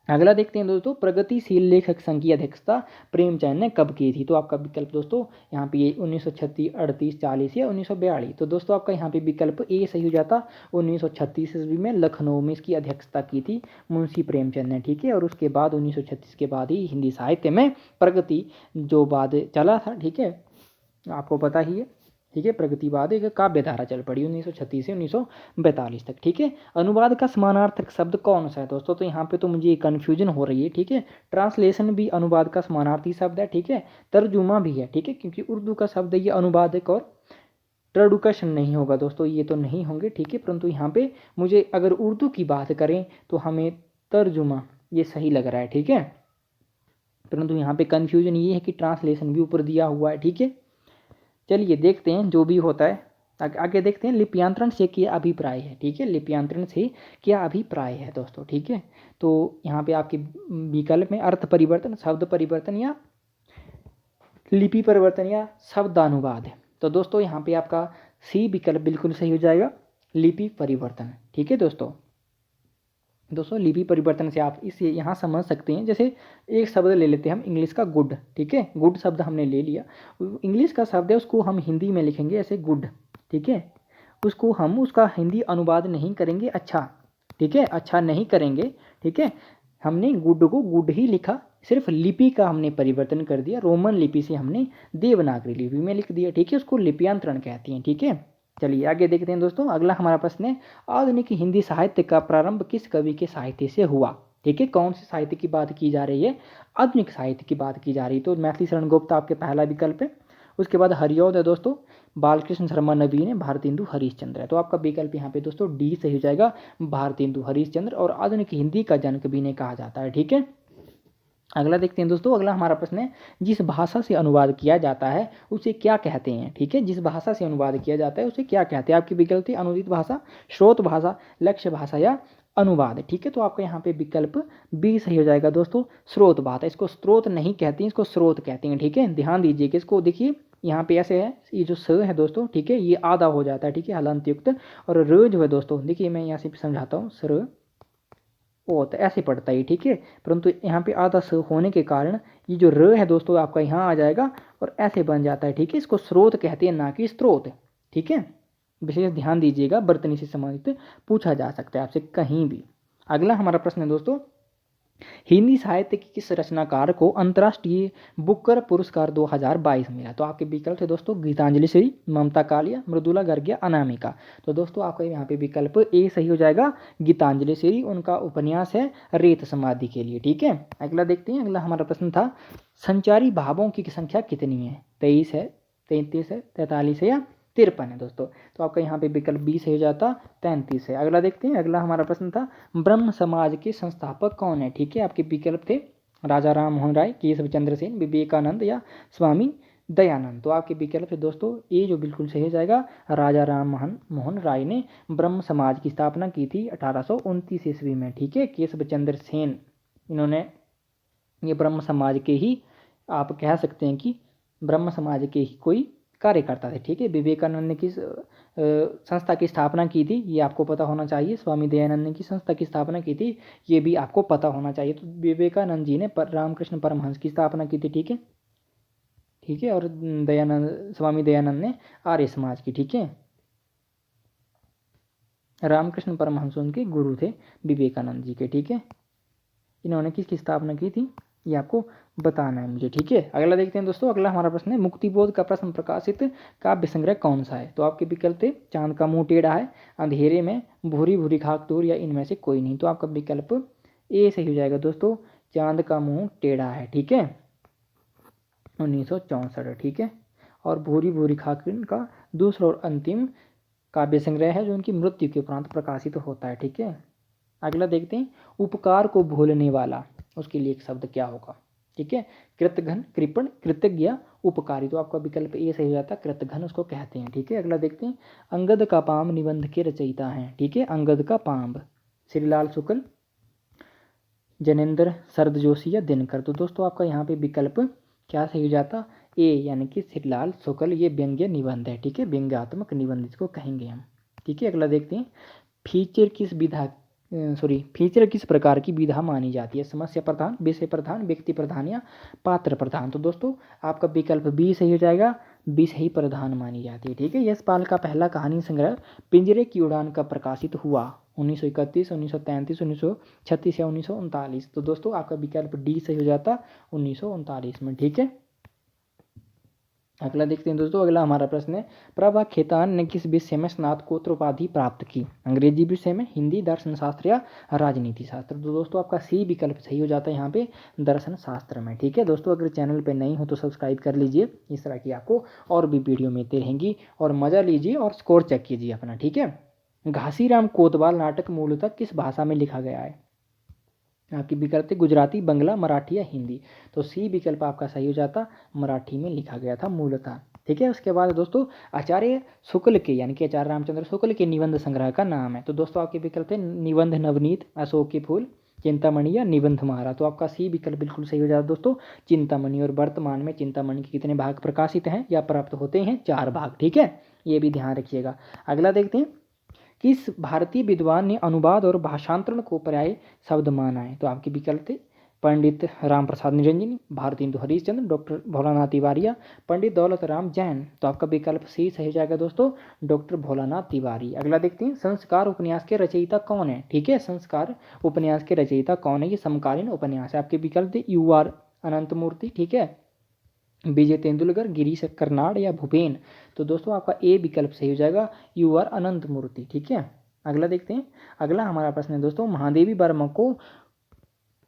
अगला देखते हैं दोस्तों, प्रगतिशील लेखक संघ की अध्यक्षता प्रेमचंद ने कब की थी। तो आपका विकल्प दोस्तों यहाँ पे 1936, 38, 40 या 1942। तो दोस्तों आपका यहाँ पे विकल्प ए सही हो जाता। 1936 ईस्वी में लखनऊ में इसकी अध्यक्षता की थी मुंशी प्रेमचंद ने, ठीक है। और उसके बाद 1936 के बाद ही हिंदी साहित्य में प्रगति जो बाद चला था, ठीक है, आपको पता ही है, ठीक है। प्रगतिवाद एक काव्य धारा चल पड़ी 1936 से 1942 तक, ठीक है। अनुवाद का समानार्थक शब्द कौन सा है दोस्तों। तो यहाँ पे तो मुझे कन्फ्यूजन हो रही है, ठीक है। ट्रांसलेशन भी अनुवाद का समानार्थी शब्द है, ठीक है। तर्जुमा भी है, ठीक है, क्योंकि उर्दू का शब्द है ये अनुवादक, और ट्रेडुकेशन नहीं होगा दोस्तों, ये तो नहीं होंगे, ठीक है। परंतु यहाँ पे मुझे अगर उर्दू की बात करें तो हमें तर्जुमा ये सही लग रहा है, ठीक है। परंतु यहाँ पे कन्फ्यूजन ये है कि ट्रांसलेशन भी ऊपर दिया हुआ है, ठीक है। चलिए देखते हैं जो भी होता है, आगे देखते हैं लिप्यांतरण से क्या अभिप्राय है, ठीक है। लिप्यांतरण से क्या अभिप्राय है दोस्तों, ठीक है। तो यहाँ पे आपके विकल्प में अर्थ परिवर्तन, शब्द परिवर्तन, या लिपि परिवर्तन, या शब्दानुवाद है। तो दोस्तों यहाँ पे आपका सी विकल्प बिल्कुल सही हो जाएगा, लिपि परिवर्तन, ठीक है दोस्तों। लिपि परिवर्तन से आप इसे यहाँ समझ सकते हैं, जैसे एक शब्द ले लेते हैं हम इंग्लिश का गुड, ठीक है। गुड शब्द हमने ले लिया, इंग्लिश का शब्द है, उसको हम हिंदी में लिखेंगे ऐसे गुड, ठीक है। उसको हम उसका हिंदी अनुवाद नहीं करेंगे अच्छा, ठीक है, अच्छा नहीं करेंगे, ठीक है। हमने गुड को गुड ही लिखा, सिर्फ लिपि का हमने परिवर्तन कर दिया, रोमन लिपि से हमने देवनागरी लिपि में लिख दिया, ठीक है। उसको लिप्यांतरण कहते हैं, ठीक है। चलिए आगे देखते हैं दोस्तों, अगला हमारा प्रश्न है आधुनिक हिंदी साहित्य का प्रारंभ किस कवि के साहित्य से हुआ, ठीक है। कौन से साहित्य की बात की जा रही है, आधुनिक साहित्य की बात की जा रही है। तो मैथिली शरण गुप्त आपके पहला विकल्प है। उसके बाद हरिऔध है दोस्तों, बालकृष्ण शर्मा नवीन है, भारतेंदु हरिश्चंद्र है। तो आपका विकल्प यहाँ पे दोस्तों डी सही हो जाएगा, भारतेंदु हरिश्चंद्र, और आधुनिक हिंदी का जनक भी इन्हें कहा जाता है, ठीक है। अगला देखते हैं दोस्तों, अगला हमारा प्रश्न है जिस भाषा से अनुवाद किया जाता है उसे क्या कहते हैं, ठीक है। जिस भाषा से अनुवाद किया जाता है उसे क्या कहते हैं। आपकी विकल्प थी अनुदित भाषा, स्रोत भाषा, लक्ष्य भाषा या अनुवाद, ठीक है। तो आपका यहाँ पे विकल्प बी सही हो जाएगा दोस्तों, स्रोत भाषा। इसको स्रोत नहीं कहते हैं, इसको स्रोत कहते हैं, ठीक है। ध्यान दीजिए कि इसको देखिए यहाँ पे ऐसे है, ये जो स है दोस्तों, ठीक है, ये आधा हो जाता है, ठीक है, हलंत युक्त। और र जो है दोस्तों, देखिए मैं यहाँ से समझाता हूँ, सर ओ तो ऐसे पड़ता है, ठीक है। परंतु यहाँ पे आधा स होने के कारण ये जो र है दोस्तों आपका यहाँ आ जाएगा और ऐसे बन जाता है, ठीक है। इसको स्रोत कहते हैं, ना कि स्रोत, ठीक है। विशेष ध्यान दीजिएगा, बर्तनी से संबंधित पूछा जा सकता है आपसे कहीं भी। अगला हमारा प्रश्न है दोस्तों, हिंदी साहित्य की किस रचनाकार को अंतर्राष्ट्रीय बुकर पुरस्कार 2022 मिला। तो आपके विकल्प थे दोस्तों गीतांजलि श्री, ममता कालिया, मृदुला गर्ग या अनामिका। तो दोस्तों आपका यहाँ पे विकल्प ए सही हो जाएगा, गीतांजलि श्री। उनका उपन्यास है रेत समाधि के लिए, ठीक है। अगला देखते हैं, अगला हमारा प्रश्न था संचारी भावों की संख्या कितनी है। 23 है, 33 है, 43 है या 53 है दोस्तों। तो आपका यहाँ पे विकल्प बी सही हो जाता, 33 है। अगला देखते हैं, अगला हमारा प्रश्न था ब्रह्म समाज के संस्थापक कौन है, ठीक है। आपके विकल्प थे राजा राम मोहन राय, केशव चंद्र सेन, विवेकानंद या स्वामी दयानंद। तो आपके विकल्प है दोस्तों ये जो बिल्कुल सही हो जाएगा, राजा राम मोहन राय ने ब्रह्म समाज की स्थापना की थी 1829 ईस्वी में, ठीक है। केशव चंद्र सेन, इन्होंने ये ब्रह्म समाज के ही, आप कह सकते हैं कि ब्रह्म समाज के ही कोई कार्यकर्ता थे, ठीक है। विवेकानंद ने किस संस्था की स्थापना की थी ये आपको पता होना चाहिए। स्वामी दयानंद ने किस संस्था की स्थापना की थी ये भी आपको पता होना चाहिए। तो विवेकानंद जी ने रामकृष्ण परमहंस की स्थापना की थी, ठीक है, ठीक है। और स्वामी दयानंद ने आर्य समाज की, ठीक है। रामकृष्ण परमहंस उनके गुरु थे विवेकानंद जी के, ठीक है। इन्होंने किसकी स्थापना की थी ये आपको बताना है मुझे, ठीक है। अगला देखते हैं दोस्तों, अगला हमारा प्रश्न है मुक्तिबोध का प्रश्न प्रकाशित काव्य संग्रह कौन सा है। तो आपके विकल्प थे चांद का मुंह टेढ़ा है, अंधेरे में, भूरी भूरी खाक दूर या इनमें से कोई नहीं। तो आपका विकल्प ए सही हो जाएगा दोस्तों, चांद का मुंह टेढ़ा है, ठीक है, 1964, ठीक है। और भूरी भूरी खाकिन का दूसरा और अंतिम काव्य संग्रह है जो उनकी मृत्यु के उपरांत प्रकाशित होता है, ठीक है। अगला देखते हैं, उपकार को भूलने वाला, उसके लिए एक शब्द क्या होगा, ठीक है। कृतघ्न, कृपण, कृतज्ञ, उपकारी, तो आपका विकल्प ए सही हो जाता है, कृतघ्न उसको कहते हैं, ठीक है। अगला देखते हैं, अंगद का पाम निबंध के रचयिता हैं, ठीक है, अंगद का पाम श्रीलाल शुक्ल, जनेन्द्र शरद जोशी या दिनकर। तो दोस्तों आपका यहाँ पे विकल्प क्या सही हो जाता, ए यानी कि श्रीलाल शुक्ल, ये व्यंग्य निबंध है, ठीक है, व्यंग्यात्मक निबंध इसको कहेंगे हम, ठीक है। अगला देखते हैं, फीचर किस प्रकार की विधा मानी जाती है, समस्या प्रधान, विषय प्रधान, व्यक्ति प्रधान या पात्र प्रधान। तो दोस्तों आपका विकल्प बी सही हो जाएगा, विषय प्रधान मानी जाती है, ठीक है। यशपाल का पहला कहानी संग्रह पिंजरे की उड़ान कब प्रकाशित हुआ, 1931, 1933, 1936 या 1939। तो दोस्तों आपका विकल्प डी सही हो जाता 1939 में, ठीक है। अगला देखते हैं दोस्तों, अगला हमारा प्रश्न है, प्रभा खेतान ने किस विषय में स्नातकोत्तर उपाधि प्राप्त की, अंग्रेजी विषय में, हिंदी, दर्शन शास्त्र या राजनीति शास्त्र। तो दोस्तों आपका सी विकल्प सही हो जाता है यहाँ पे, दर्शन शास्त्र में, ठीक है। दोस्तों अगर चैनल पे नहीं हो तो सब्सक्राइब कर लीजिए, इस तरह की आपको और भी वीडियो मिलती रहेंगी, और मजा लीजिए और स्कोर चेक कीजिए अपना, ठीक है। घासीराम कोतवाल नाटक मूलतः किस भाषा में लिखा गया है, आपकी विकल्प थे गुजराती, बंगला, मराठी या हिंदी। तो सी विकल्प आपका सही हो जाता, मराठी में लिखा गया था मूलतः, ठीक है। उसके बाद दोस्तों आचार्य शुक्ल के यानी कि आचार्य रामचंद्र शुक्ल के निबंध संग्रह का नाम है। तो दोस्तों आपके विकल्प थे निबंध नवनीत, अशोक के फूल, चिंतामणि या निबंध महारा। तो आपका सी विकल्प बिल्कुल सही हो जाता दोस्तों, चिंतामणि। और वर्तमान में चिंतामणि के कितने भाग प्रकाशित हैं या प्राप्त होते हैं, 4 भाग, ठीक है, ये भी ध्यान रखिएगा। अगला देखते हैं, किस भारतीय विद्वान ने अनुवाद और भाषांतरण को पर्याय शब्द माना है। तो आपके विकल्प थे पंडित राम प्रसाद निरंजनी, भारतेंदु हरिश्चंद्र, डॉक्टर भोलानाथ तिवारी या पंडित दौलत राम जैन। तो आपका विकल्प सी सही जाएगा दोस्तों, डॉक्टर भोलानाथ तिवारी। अगला देखते हैं, संस्कार उपन्यास के रचयिता कौन है, ठीक है, संस्कार उपन्यास के रचयिता कौन है, ये समकालीन उपन्यास है। आपके विकल्प थे यू आर अनंतमूर्ति, ठीक है, विजय तेंदुलकर, गिरीश कर्नाड या भूपेन। तो दोस्तों आपका ए विकल्प सही हो जाएगा, यू आर अनंत मूर्ति, ठीक है। अगला देखते हैं, अगला हमारा प्रश्न है दोस्तों, महादेवी वर्मा को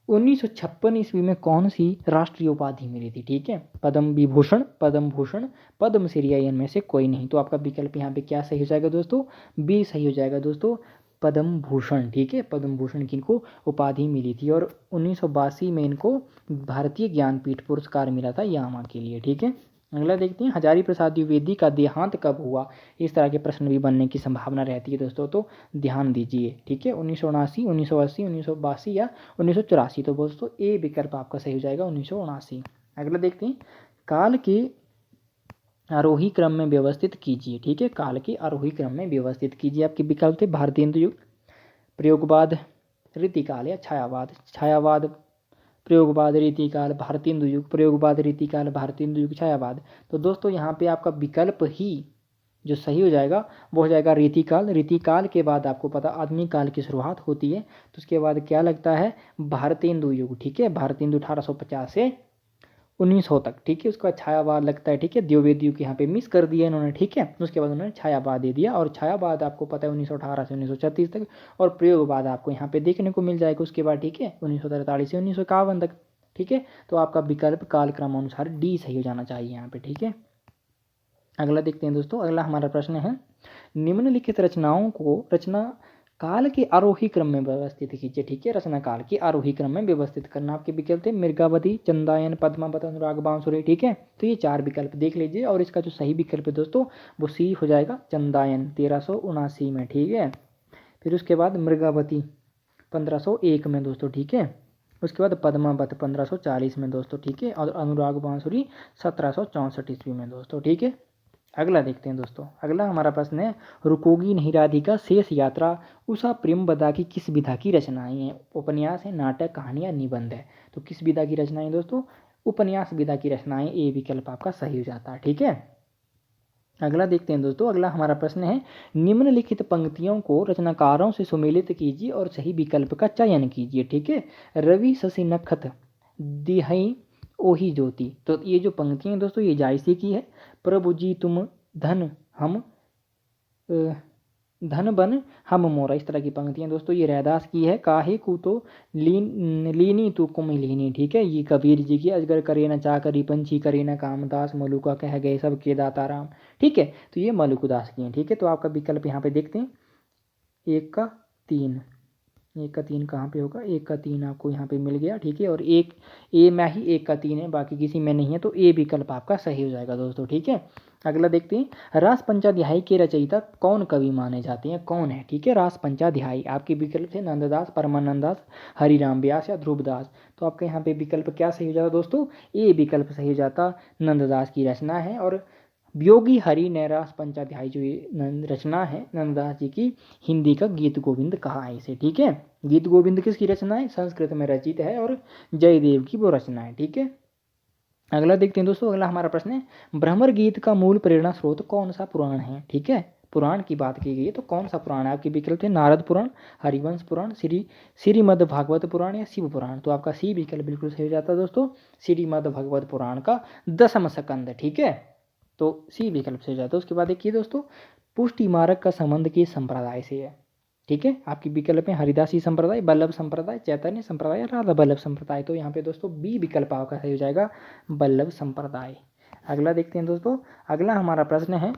1956 ईस्वी में कौन सी राष्ट्रीय उपाधि मिली थी, ठीक है, पद्म विभूषण, पद्म भूषण, पद्मश्री या इनमें से कोई नहीं। तो आपका विकल्प यहाँ पे क्या सही हो जाएगा दोस्तों, बी सही हो जाएगा दोस्तों, पद्म भूषण, ठीक है, पद्म भूषण की इनको उपाधि मिली थी। और 1982 में इनको भारतीय ज्ञानपीठ पुरस्कार मिला था यामा के लिए, ठीक है। अगला देखते हैं, हजारी प्रसाद द्विवेदी का देहांत कब हुआ, इस तरह के प्रश्न भी बनने की संभावना रहती है दोस्तों, तो ध्यान दीजिए, ठीक है, 1979, 1980, 1982 या 1984। तो दोस्तों ए विकल्प आपका सही हो जाएगा, 1979। अगला देखते हैं, काल के आरोही क्रम में व्यवस्थित कीजिए, ठीक है, काल के आरोही क्रम में व्यवस्थित कीजिए। आपके विकल्प थे भारतेंदु युग, प्रयोगवाद, रीतिकाल या छायावाद। छायावाद, प्रयोगवाद, रीतिकाल, भारतेंदु युग, प्रयोगवाद, रीतिकाल, भारतेंदु युग, छायावाद। तो दोस्तों यहाँ पे आपका विकल्प ही जो सही हो जाएगा वो हो जाएगा रीतिकाल। रीतिकाल के बाद आपको पता आधुनिक काल की शुरुआत होती है, तो उसके बाद क्या लगता है, भारतेंदु युग, ठीक है, भारतेंदु 1850 से 1900 तक, ठीक है। उसका छायावाद लगता है, ठीक है, द्विवेदी युग यहाँ पे मिस कर दिया इन्होंने, ठीक है। उसके बाद उन्होंने छायावाद दे दिया, और छायावाद आपको पता है 1918 से 1936 तक, और प्रयोगवाद आपको यहाँ पे देखने को मिल जाएगा उसके बाद, ठीक है, 1943 से 1951 तक, ठीक है। तो आपका विकल्प कालक्रमानुसार डी सही हो जाना चाहिए यहाँ पे, ठीक है। अगला देखते हैं दोस्तों, अगला हमारा प्रश्न है, निम्नलिखित रचनाओं को रचना काल के आरोही क्रम में व्यवस्थित कीजिए, ठीक है, रचना काल के आरोही क्रम में व्यवस्थित करना। आपके विकल्प थे मृगावती, चंदायन, पद्मावत, अनुराग, बांसुरी, ठीक है। तो ये 4 विकल्प देख लीजिए, और इसका जो सही विकल्प है दोस्तों वो सी हो जाएगा, चंदायन 1379 में, ठीक है। फिर उसके बाद मृगावती 1501 में दोस्तों, ठीक है। उसके बाद पद्मावत 1540 में दोस्तों, ठीक है, और अनुराग बांसुरी 1764 ईस्वी में दोस्तों, ठीक है। अगला देखते हैं दोस्तों, अगला हमारा प्रश्न है, रुकोगी नहीं राधिका, शेष यात्रा, उषा प्रेमवदा की किस विधा की रचनाएं हैं। उपन्यास है, नाटक, कहानी या निबंध है। तो किस विधा की रचनाएं दोस्तों, उपन्यास विधा की रचनाएं, ए विकल्प आपका सही हो जाता है, ठीक है। अगला देखते हैं दोस्तों, अगला हमारा प्रश्न है, निम्नलिखित पंक्तियों को रचनाकारों से सुमेलित कीजिए और सही विकल्प का चयन कीजिए, ठीक है। रवि शशि नखत दिहई ओही ज्योति। तो ये जो पंक्तियां हैं दोस्तों ये जायसी की है। प्रभु जी तुम धन हम धन बन हम मोरा, इस तरह की पंक्तियां दोस्तों ये रैदास की है। काहे को तो लीनी तू कुम लीनी, ठीक है, ये कबीर जी की। अजगर करे न चाकरी, पंछी करे न कामदास, मलुका कह गए सब के दाता राम, ठीक है, तो ये मलुकदास की है, ठीक है। तो आपका विकल्प यहाँ पे देखते हैं, 1 का 3, 1 का 3 कहाँ पे होगा, 1 का 3 आपको यहाँ पे मिल गया, ठीक है। और एक ए में ही 1 का 3 है, बाकी किसी में नहीं है, तो ए विकल्प आपका सही हो जाएगा दोस्तों, ठीक है। अगला देखते हैं, रास पंचाध्यायी के रचयिता कौन कवि माने जाते हैं, कौन है, ठीक है। रास पंचाध्यायी आपके विकल्प थे नंददास, परमानंदास, हरिराम व्यास या ध्रुवदास। तो आपके यहाँ पे विकल्प क्या सही हो जाता दोस्तों, ए विकल्प सही हो जाता, नंददास की रचना है। और योगी हरि नैरास पंचाध्यायी जो ये रचना है नंददास जी की, हिंदी का गीत गोविंद कहा है इसे, ठीक है। गीत गोविंद किसकी रचना है, संस्कृत में रचित है और जयदेव की वो रचना है, ठीक है। अगला देखते हैं दोस्तों, अगला हमारा प्रश्न है, भ्रमर गीत का मूल प्रेरणा स्रोत कौन सा पुराण है, ठीक है। पुराण की बात की गई है तो कौन सा पुराण है, आपके विकल्प थे नारद पुराण, हरिवंश पुराण, श्रीमद् भागवत पुराण या शिव पुराण। तो आपका सी विकल्प बिल्कुल सही हो जाता है दोस्तों, श्रीमद् भागवत पुराण का 10वां स्कंद, ठीक है, तो सी विकल्प से हो जाता है। उसके बाद देखिए दोस्तों, पुष्टि मार्ग का संबंध किस संप्रदाय से है, ठीक है। आपकी विकल्प है हरिदासी संप्रदाय, बल्लभ संप्रदाय, चैतन्य संप्रदाय, राधा बल्लभ संप्रदाय। तो यहाँ पे दोस्तों बी विकल्प आपका सही हो जाएगा, बल्लभ संप्रदाय। अगला देखते हैं दोस्तों, अगला हमारा प्रश्न है,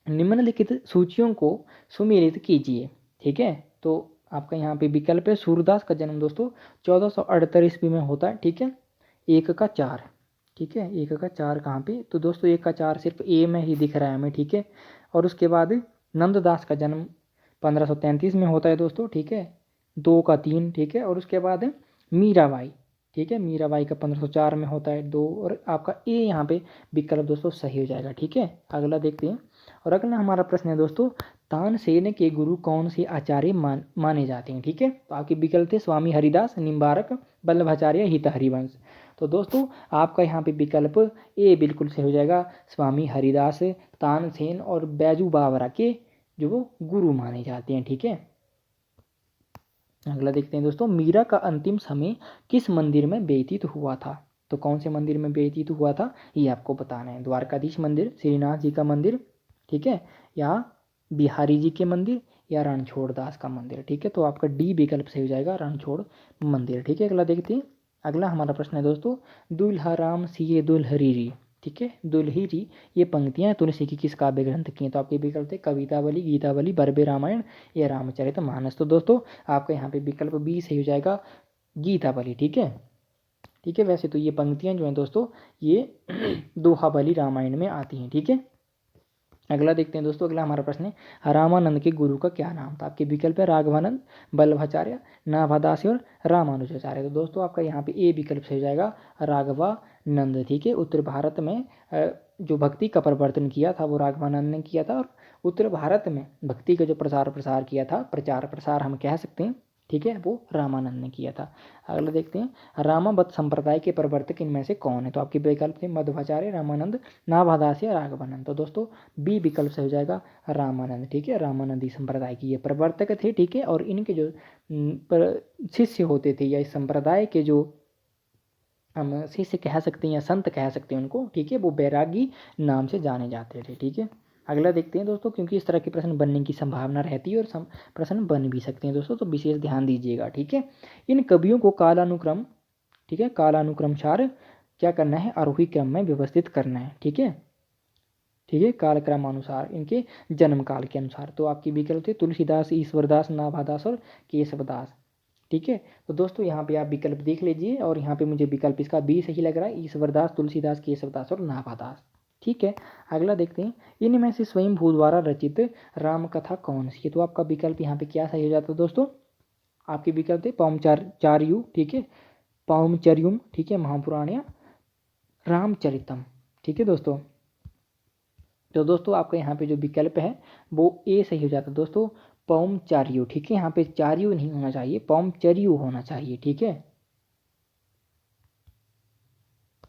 निम्नलिखित सूचियों को सुमेलित कीजिए, ठीक है। तो आपका यहाँ पे विकल्प है, सूरदास का जन्म दोस्तों 1478 ईस्वी में होता है, ठीक है। 1 का 4, ठीक है, 1 का 4 कहाँ पे, तो दोस्तों 1 का 4 सिर्फ ए में ही दिख रहा है हमें, ठीक है। और उसके बाद नंददास का जन्म 1533 में होता है दोस्तों, ठीक है, 2 का 3, ठीक है। और उसके बाद मीराबाई, ठीक है, मीराबाई का 1504 में होता है 2, और आपका ए यहाँ पे विकल्प दोस्तों सही हो जाएगा, ठीक है। अगला देखते हैं, और अगला हमारा प्रश्न है दोस्तों, तानसेन के गुरु कौन से आचार्य माने जाते हैं, ठीक है। तो आपके विकल्प थे स्वामी हरिदास, निम्बारक, वल्लभाचार्य, हित हरिवंश। तो दोस्तों आपका यहाँ पे विकल्प ए बिल्कुल सही हो जाएगा, स्वामी हरिदास, तानसेन और बैजू बावरा के जो वो गुरु माने जाते हैं, ठीक है। अगला देखते हैं दोस्तों, मीरा का अंतिम समय किस मंदिर में व्यतीत हुआ था। तो कौन से मंदिर में व्यतीत हुआ था ये आपको बताना है, द्वारकाधीश मंदिर, श्रीनाथ जी का मंदिर, ठीक है, या बिहारी जी के मंदिर, या रणछोड़ दास का मंदिर, ठीक है। तो आपका डी विकल्प सही हो जाएगा, रणछोड़ मंदिर, ठीक है। अगला देखते हैं, अगला हमारा प्रश्न है दोस्तों, दुल्हा राम सिए दुल्हरी री, ठीक है, दुल्हिरी, ये पंक्तियां तुलसी की किस काव्य ग्रंथ की हैं। तो आपके विकल्प थे कवितावली, गीतावली, बरबे रामायण या रामचरितमानस। तो दोस्तों आपका यहाँ पे विकल्प बी सही हो जाएगा, गीतावली, ठीक है, ठीक है। वैसे तो ये पंक्तियां जो हैं दोस्तों ये दोहाबली रामायण में आती हैं, ठीक है। अगला देखते हैं दोस्तों, अगला हमारा प्रश्न है, रामानंद के गुरु का क्या नाम था। आपके विकल्प है राघवानंद, वल्लभाचार्य, नाभादासी और रामानुजाचार्य। तो दोस्तों आपका यहाँ पे ए विकल्प सही हो जाएगा, राघवानंद, ठीक है। उत्तर भारत में जो भक्ति का प्रवर्तन किया था वो राघवानंद ने किया था, और उत्तर भारत में भक्ति का जो प्रचार प्रसार किया था, प्रचार प्रसार हम कह सकते हैं, ठीक है, वो रामानंद ने किया था। अगला देखते हैं, रामावत संप्रदाय के प्रवर्तक इनमें से कौन है। तो आपके विकल्प थे मध्वाचार्य, रामानंद, नाभादास या राघवानंद। तो दोस्तों बी विकल्प से हो जाएगा रामानंद, ठीक है, रामानंदी संप्रदाय की ये प्रवर्तक थे, ठीक है। और इनके जो शिष्य होते थे, या इस संप्रदाय के जो हम शिष्य कह सकते हैं या संत कह सकते हैं उनको, ठीक है, वो बैरागी नाम से जाने जाते थे, ठीक है। अगला देखते हैं दोस्तों, क्योंकि इस तरह के प्रश्न बनने की संभावना रहती है और प्रश्न बन भी सकते हैं दोस्तों, तो विशेष ध्यान दीजिएगा, ठीक है। इन कवियों को कालानुक्रम, ठीक है, कालानुक्रमसार क्या करना है, आरोही क्रम में व्यवस्थित करना है, ठीक है, ठीक है, कालक्रमानुसार इनके जन्म काल के अनुसार। तो आपके विकल्प थे तुलसीदास, ईश्वरदास, नाभादास और केशवदास, ठीक है। तो दोस्तों यहाँ पे आप विकल्प देख लीजिए, और यहाँ पे मुझे विकल्प इसका बी सही लग रहा है, ईश्वरदास, तुलसीदास, केशवदास और नाभादास, ठीक है। अगला देखते हैं, इनमें से स्वयं भू द्वारा रचित राम कथा कौन सी है। तो आपका विकल्प यहाँ पे क्या सही हो जाता है दोस्तों, आपके विकल्प थे पौमचार्यु, ठीक है, पौमचर्युम, ठीक है, महापुराण या रामचरितम, ठीक है दोस्तों। तो दोस्तों आपका यहाँ पे जो विकल्प है वो ए सही हो जाता है दोस्तों, पौमचार्यु, ठीक है, यहाँ पे चार्यु नहीं होना चाहिए, पौमचर्यु होना चाहिए, ठीक है,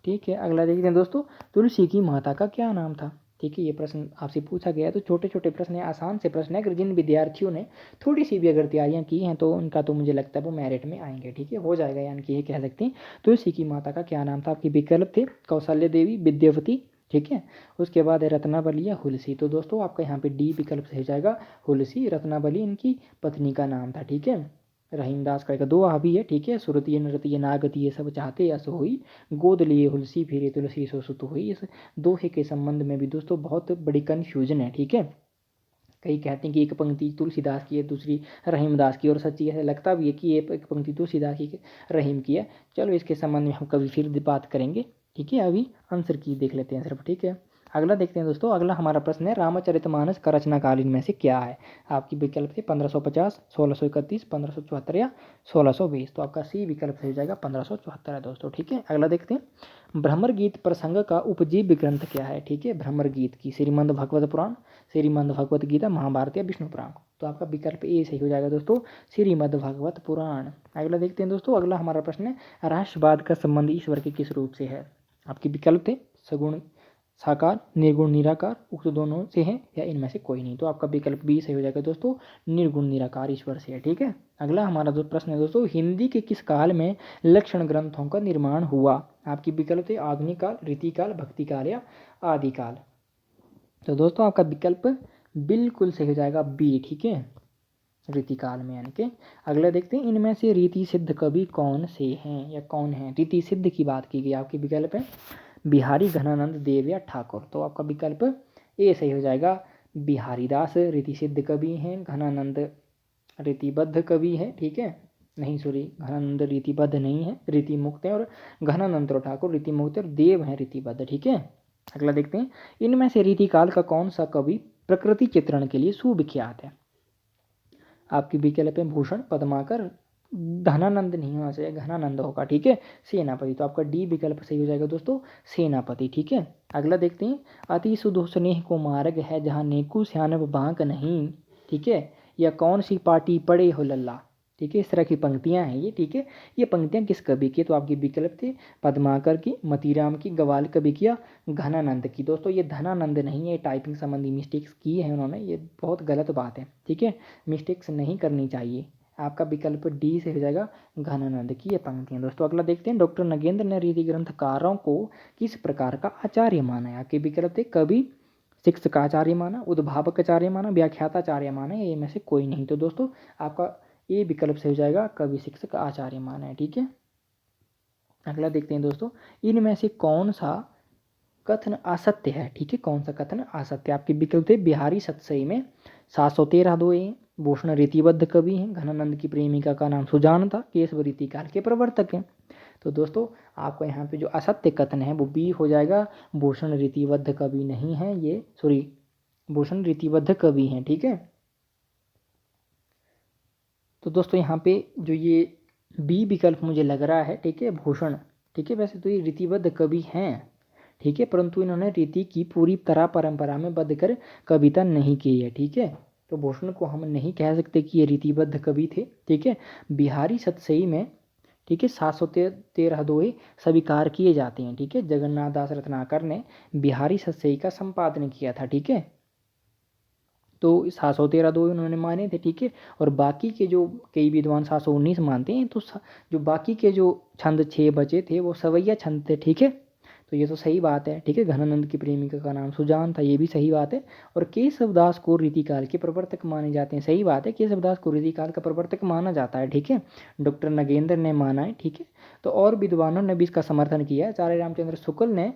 ठीक है। अगला देखते हैं दोस्तों, तुलसी की माता का क्या नाम था, ठीक है। ये प्रश्न आपसे पूछा गया है, तो छोटे छोटे प्रश्न है, आसान से प्रश्न है, अगर जिन विद्यार्थियों ने थोड़ी सी भी अगर तैयारियां की हैं तो उनका तो मुझे लगता है वो मेरिट में आएंगे, ठीक है, हो जाएगा, यानी कि ये कह सकते हैं तुलसी की माता का क्या नाम था। आपके विकल्प थे कौशल्य देवी, विद्यावती, ठीक है। उसके बाद है रत्नावली या हुलसी। तो दोस्तों आपका यहाँ पे डी विकल्प सही हो जाएगा, हुलसी। रत्नावली इनकी पत्नी का नाम था, ठीक है। रहीमदास का एक दोहा भी है, ठीक है। सुरतिय नृत्य नागतिय सब चाहते अस होई, गोद लिए हुलसी फिरे तुलसी सो सुत होई। इस दोहे के संबंध में भी दोस्तों बहुत बड़ी कन्फ्यूजन है, ठीक है। कई कहते हैं कि एक पंक्ति तुलसीदास की है, दूसरी रहीमदास की, और सच्ची ऐसा लगता भी है कि ये एक पंक्ति तुलसीदास की रहीम की है। चलो इसके संबंध में हम कभी फिर बात करेंगे, ठीक है। अभी आंसर की देख लेते हैं सिर्फ, ठीक है। अगला देखते हैं दोस्तों। अगला हमारा प्रश्न है रामचरितमानस का रचनाकाल इनमें से क्या है। आपकी विकल्प थे 1550, 1631, 1574 या 1620। तो आपका सी विकल्प सही हो जाएगा 1574 है दोस्तों, ठीक है। अगला देखते हैं भ्रमर गीत प्रसंग का उपजीव्य ग्रंथ क्या है, ठीक है। भ्रमर गीत की श्रीमद् भागवत पुराण, श्रीमद् भगवत गीता, महाभारत या विष्णु पुराण। तो आपका विकल्प ए सही हो जाएगा दोस्तों, श्रीमद् भागवत पुराण। अगला देखते हैं दोस्तों। अगला हमारा प्रश्न है राष्ट्रवाद का संबंध ईश्वर के किस रूप से है। आपके विकल्प थे सगुण साकार, निर्गुण निराकार, उक्त दोनों से है या इनमें से कोई नहीं। तो आपका विकल्प बी सही हो जाएगा दोस्तों, निर्गुण निराकार ईश्वर से है, ठीक है। अगला हमारा जो प्रश्न है दोस्तों, हिंदी के किस काल में लक्षण ग्रंथों का निर्माण हुआ। आपकी विकल्प थे आधुनिक काल, रीतिकाल, भक्तिकाल या आदिकाल। तो दोस्तों आपका विकल्प बिल्कुल सही हो जाएगा बी, ठीक है, रीतिकाल में यानी कि। अगला देखते हैं इनमें से रीति सिद्ध कवि कौन से हैं या कौन है। रीति सिद्ध की बात की गई, आपकी विकल्प है बिहारी, घनानंद, देव या ठाकुर। तो आपका विकल्प ए सही हो जाएगा, बिहारी दास रीति सिद्ध कवि हैं, घनानंद रीतिबद्ध कवि है, ठीक है। नहीं सॉरी, घनानंद रीतिबद्ध नहीं है, रीति मुक्त है, और घनानंद और ठाकुर रीति मुक्त और देव है रीतिबद्ध, ठीक है। अगला देखते हैं इनमें से रीतिकाल का कौन सा कवि प्रकृति चित्रण के लिए सुविख्यात है। आपकी विकल्प है भूषण, पद्माकर, धनानंद नहीं होना चाहिए, घनानंद होगा, ठीक है, सेनापति। तो आपका डी विकल्प सही हो जाएगा दोस्तों, सेनापति, ठीक है। अगला देखते हैं अति सुधो स्नेह को मार्ग है जहाँ नेकू श्यानव बांक नहीं, ठीक है। या कौन सी पार्टी पड़े हो लल्ला, ठीक है। इस तरह की पंक्तियां हैं ये, ठीक है। ये पंक्तियां किस कवि की। तो आपकी विकल्प थे पद्माकर की, मतीराम की, ग्वाल कवि की या घनानंद की। दोस्तों ये धनानंद नहीं है, टाइपिंग संबंधी मिस्टेक्स की है उन्होंने, ये बहुत गलत बात है, ठीक है। मिस्टेक्स नहीं करनी चाहिए। आपका विकल्प डी से हो जाएगा, घनानंद की ये पंक्तियां। दोस्तों अगला देखते हैं डॉक्टर नगेंद्र ने रीति ग्रंथकारों को किस प्रकार का आचार्य माना है। आपके विकल्प थे कवि, शिक्षक आचार्य माना, उद्भावक आचार्य माना, व्याख्याताचार्य माना, ये में से कोई नहीं। तो दोस्तों आपका ये विकल्प से हो जाएगा, कवि, शिक्षक, आचार्य माना है, ठीक है। अगला देखते हैं दोस्तों इनमें से कौन सा कथन असत्य है, ठीक है। कौन सा कथन असत्य। आपके विकल्प थे बिहारी सतसई में 713 दोहे, भूषण रीतिबद्ध कवि हैं, घनानंद की प्रेमिका का नाम सुजान था, केशव रीतिकाल के प्रवर्तक हैं। तो दोस्तों आपको यहाँ पे जो असत्य कथन है वो बी हो जाएगा, भूषण रीतिबद्ध कवि नहीं है ये, सॉरी, भूषण रीतिबद्ध कवि हैं, ठीक है। तो दोस्तों यहाँ पे जो ये बी विकल्प मुझे लग रहा है, ठीक है, भूषण, ठीक है। वैसे तो ये रीतिबद्ध कवि हैं, ठीक है, परंतु इन्होंने रीति की पूरी तरह परंपरा में बद्ध कर कविता नहीं की है, ठीक है। तो भूषण को हम नहीं कह सकते कि ये रीतिबद्ध कवि थे, ठीक है। बिहारी सतसई में, ठीक है, 713 दोहे स्वीकार किए जाते हैं, ठीक है। जगन्नाथ दास रत्नाकर ने बिहारी सतसई का संपादन किया था, ठीक है। तो 713 दोहे उन्होंने माने थे, ठीक है। और बाकी के जो कई विद्वान 719 मानते हैं, तो जो बाकी के जो छंद 6 बचे थे वो सवैया छंद थे, ठीक है। तो ये तो सही बात है, ठीक है। घनानंद की प्रेमिका का नाम सुजान था, ये भी सही बात है। और केशवदास को रीतिकाल के प्रवर्तक माने जाते हैं, सही बात है, केशवदास को रीतिकाल का प्रवर्तक माना जाता है, ठीक है। डॉक्टर नगेंद्र ने माना है, ठीक है। तो और विद्वानों ने भी इसका समर्थन किया है। आचार्य रामचंद्र शुक्ल ने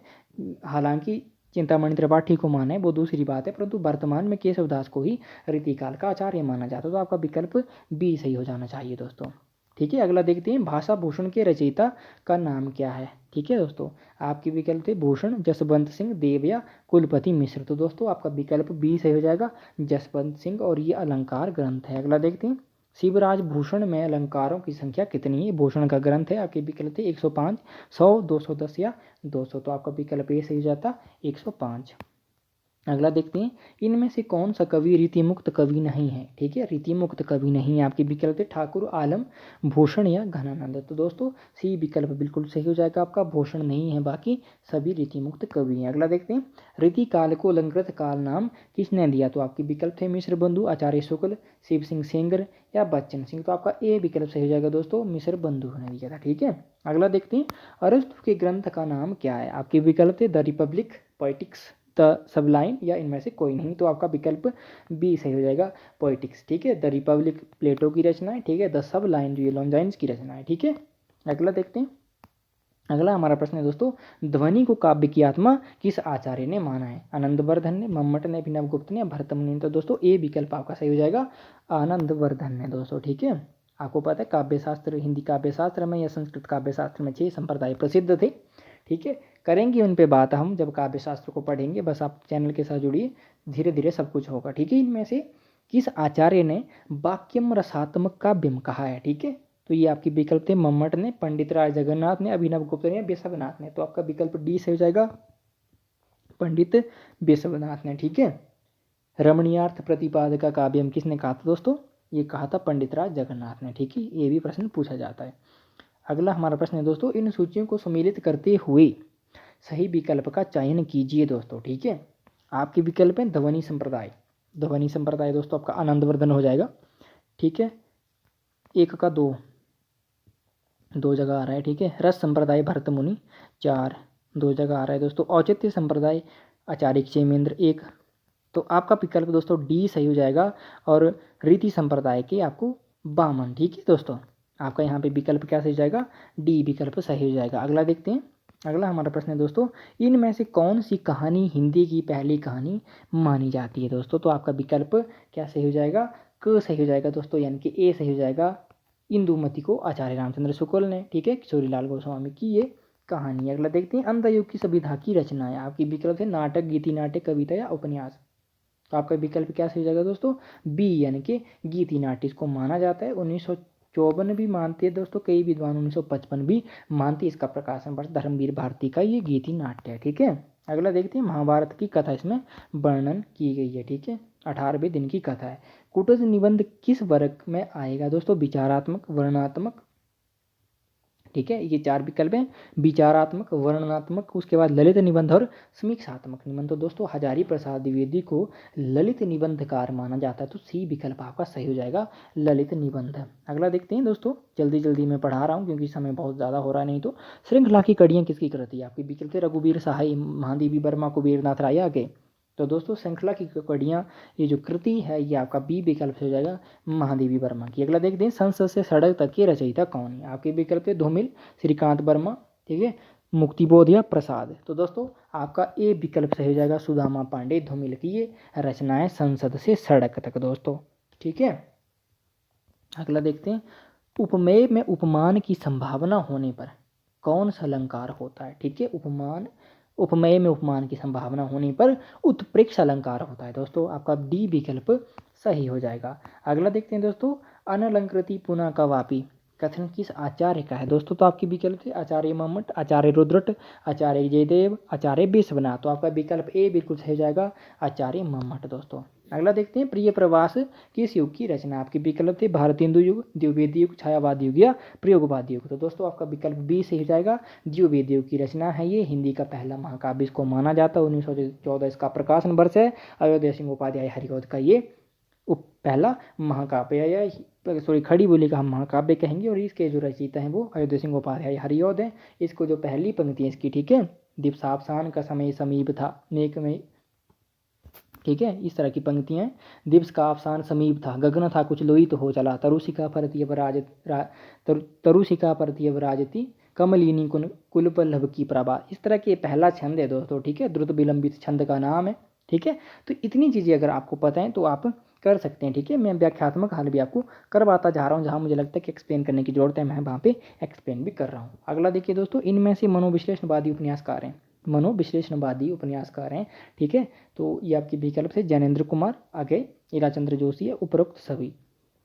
हालांकि चिंतामणि त्रिपाठी को माना है, वो दूसरी बात है, परंतु वर्तमान में केशवदास को ही रीतिकाल का आचार्य माना जाता है। तो आपका विकल्प बी सही हो जाना चाहिए दोस्तों, ठीक है। अगला देखते हैं भाषा भूषण के रचयिता का नाम क्या है, ठीक है दोस्तों। आपके विकल्प थे भूषण, जसवंत सिंह, देव या कुलपति मिश्र। तो दोस्तों आपका विकल्प बी सही हो जाएगा, जसवंत सिंह, और ये अलंकार ग्रंथ है। अगला देखते हैं शिवराज भूषण में अलंकारों की संख्या कितनी है। भूषण का ग्रंथ है, आपके विकल्प थे 105, 100, 210 या 200। तो आपका विकल्प ए सही हो जाता 105। अगला देखते हैं, इनमें से कौन सा कवि रीतिमुक्त कवि नहीं है। ठीक है, रीतिमुक्त कवि नहीं है। आपके विकल्प है ठाकुर, आलम, भूषण या घनानंद। तो दोस्तों सी विकल्प बिल्कुल सही हो जाएगा आपका, भूषण नहीं है, बाकी सभी रीतिमुक्त कवि हैं। अगला देखते हैं, रीति काल को अलंकृत काल नाम किसने दिया। तो आपके विकल्प थे मिश्र बंधु, आचार्य शुक्ल, शिव सिंह सेंगर या बच्चन सिंह। तो आपका ए विकल्प सही हो जाएगा दोस्तों, मिश्र बंधु ने दिया था। ठीक है, अगला देखते हैं, अरस्तु के ग्रंथ का नाम क्या है। आपके विकल्प थे द रिपब्लिक, पोएटिक्स, द सबलाइन या इनमें से कोई नहीं। तो आपका विकल्प बी सही हो जाएगा, पोएटिक्स। ठीक है, द रिपब्लिक प्लेटो की रचना है। ठीक है, द सब लाइन जो ये लॉन्जाइन्स की रचना है। ठीक है, अगला देखते हैं, अगला हमारा प्रश्न है दोस्तों, ध्वनि को काव्य की आत्मा किस आचार्य ने माना है। आनंदवर्धन ने, मम्मट ने, अभिनवगुप्त ने, भरतमुनि ने। तो दोस्तों ए विकल्प आपका सही हो जाएगा, आनंदवर्धन ने दोस्तों। ठीक है, आपको पता है काव्य शास्त्र, हिंदी काव्य शास्त्र में या संस्कृत काव्य शास्त्र में 6 संप्रदाय प्रसिद्ध थे। ठीक है, करेंगे उन पे बात हम जब काव्य शास्त्र को पढ़ेंगे। बस आप चैनल के साथ जुड़िए, धीरे धीरे सब कुछ होगा। ठीक है, इनमें से किस आचार्य ने वाक्यम रसात्मक काव्यम कहा है। ठीक है, तो ये आपके विकल्प थे मम्मट ने, पंडित राय जगन्नाथ ने, अभिनव गुप्त ने, बेसवनाथ ने। तो आपका विकल्प डी सही हो जाएगा, पंडित बेसवनाथ ने। ठीक है, रमणीयार्थ प्रतिपादका काव्यम किसने कहा था दोस्तों, ये कहा था पंडित राय जगन्नाथ ने। ठीक है, ये भी प्रश्न पूछा जाता है। अगला हमारा प्रश्न है दोस्तों, इन सूचियों को सम्मिलित करते हुए सही विकल्प का चयन कीजिए दोस्तों। ठीक है, आपके विकल्प हैं ध्वनि संप्रदाय, ध्वनि संप्रदाय दोस्तों आपका आनंदवर्धन हो जाएगा। ठीक है, एक का दो जगह आ रहा है। ठीक है, रस संप्रदाय भरतमुनि 4, 2 जगह आ रहा है दोस्तों। औचित्य संप्रदाय आचार्य क्षेमेंद्र 1। तो आपका विकल्प दोस्तों डी सही हो जाएगा, और रीति संप्रदाय के आपको बामन। ठीक है दोस्तों, आपका यहाँ पे विकल्प क्या सही हो जाएगा, डी विकल्प सही हो जाएगा। अगला देखते हैं, अगला हमारा प्रश्न है दोस्तों, इनमें से कौन सी कहानी हिंदी की पहली कहानी मानी जाती है दोस्तों। तो आपका विकल्प क्या सही हो जाएगा, क सही हो जाएगा दोस्तों, यानी कि ए सही हो जाएगा, इंदुमती को आचार्य रामचंद्र शुक्ल ने। ठीक है, किशोरीलाल गोस्वामी की ये कहानी। अगला देखते हैं, अंधयुग की सभ्यता की रचना है। आपकी विकल्प है नाटक, गीति नाट्य, कविता या उपन्यास। तो आपका विकल्प क्या सही जाएगा दोस्तों, बी यानी कि गीति नाट्य इसको माना जाता है। 1954 भी मानते हैं दोस्तों कई विद्वान, 1955 भी मानते हैं। इसका प्रकाशन वर्ष धर्मवीर भारती का ये गीति नाट्य है। ठीक है, अगला देखते हैं, महाभारत की कथा इसमें वर्णन की गई है। ठीक है, 18वें दिन की कथा है। कुटज निबंध किस वर्ग में आएगा दोस्तों, विचारात्मक, वर्णनात्मक। ठीक है, ये 4 विकल्प हैं, विचारात्मक, वर्णनात्मक, उसके बाद ललित निबंध और समीक्षात्मक निबंध। तो दोस्तों हजारी प्रसाद द्विवेदी को ललित निबंधकार माना जाता है। तो सी विकल्प आपका सही हो जाएगा, ललित निबंध। अगला देखते हैं दोस्तों, जल्दी जल्दी मैं पढ़ा रहा हूँ क्योंकि समय बहुत ज़्यादा हो रहा है, नहीं तो श्रृंखला की कड़ियाँ किसकी कृति है। आपकी विकल्प है रघुवीर सहाय, महादेवी वर्मा, कुबेरनाथ राय आगे। तो दोस्तों श्रृंखला की कड़ियाँ ये जो कृति है ये आपका बी विकल्प हो जाएगा, महादेवी वर्मा की। अगला देखते हैं, संसद से सड़क तक के रचयिता कौन है। आपके विकल्प है धूमिल, श्रीकांत वर्मा, ठीक है, मुक्तिबोध या प्रसाद। तो दोस्तों आपका ए विकल्प सही हो जाएगा, सुदामा पांडे, धूमिल की ये रचना है संसद से सड़क तक दोस्तों। ठीक है, अगला देखते हैं, उपमेय में उपमान की संभावना होने पर कौन सा अलंकार होता है। ठीक है, उपमेय में उपमान की संभावना होने पर उत्प्रेक्ष अलंकार होता है दोस्तों। आपका डी विकल्प सही हो जाएगा। अगला देखते हैं दोस्तों, अनलंकृति पुनः का वापी कथन किस आचार्य का है दोस्तों। तो आपके विकल्प थे आचार्य मम्मट, आचार्य रुद्रट, आचार्य जयदेव, आचार्य बेसवनाथ। तो आपका विकल्प ए बिल्कुल सही हो जाएगा, आचार्य मम्मट दोस्तों। अगला देखते हैं, प्रिय प्रवास किस युग की रचना। आपके विकल्प थे भारतेंदु युग, द्विवेद युग, छायावाद युग या प्रयोगवाद युग। तो दोस्तों आपका विकल्प बी सही हो जाएगा, द्विवेद युग की रचना है ये, हिंदी का पहला महाकाव्य इसको माना जाता है। 1914 इसका प्रकाशन वर्ष है। अयोध्या सिंह उपाध्याय हरिऔध का ये पहला महाकाव्य या सॉरी खड़ी बोली का हम महाकाव्य कहेंगे, और इसके जो रचयिता हैं वो अयोध्या सिंह उपाध्याय हरिऔध हैं। इसको जो पहली पंक्ति है इसकी, ठीक है, दिवसावसान का समय समीप था नेक में, ठीक है, इस तरह की पंक्तियां। दिवस का अवसान समीप था, गगन था कुछ लोहित हो चला, तरुशिका परतीय राजती कमलिनी कुल पल्लव की प्रभा। इस तरह के पहला छंद है दोस्तों। ठीक है, द्रुत विलंबित छंद का नाम है। ठीक है, तो इतनी चीज़ें अगर आपको पता है तो आप कर सकते हैं। ठीक है, मैं व्याख्यात्मक हाल भी आपको करवाता जा रहा हूँ, जहाँ मुझे लगता है कि एक्सप्लेन करने की जरूरत है मैं वहाँ पे एक्सप्लेन भी कर रहा हूँ। अगला देखिए दोस्तों, इनमें से मनोविश्लेषणवादी उपन्यासकार हैं, मनोविश्लेषणवादी उपन्यासकार हैं। ठीक है, तो ये आपके विकल्प से ज्ञानेंद्र कुमार, आगे ईराचंद्र जोशी है, उपरोक्त सभी।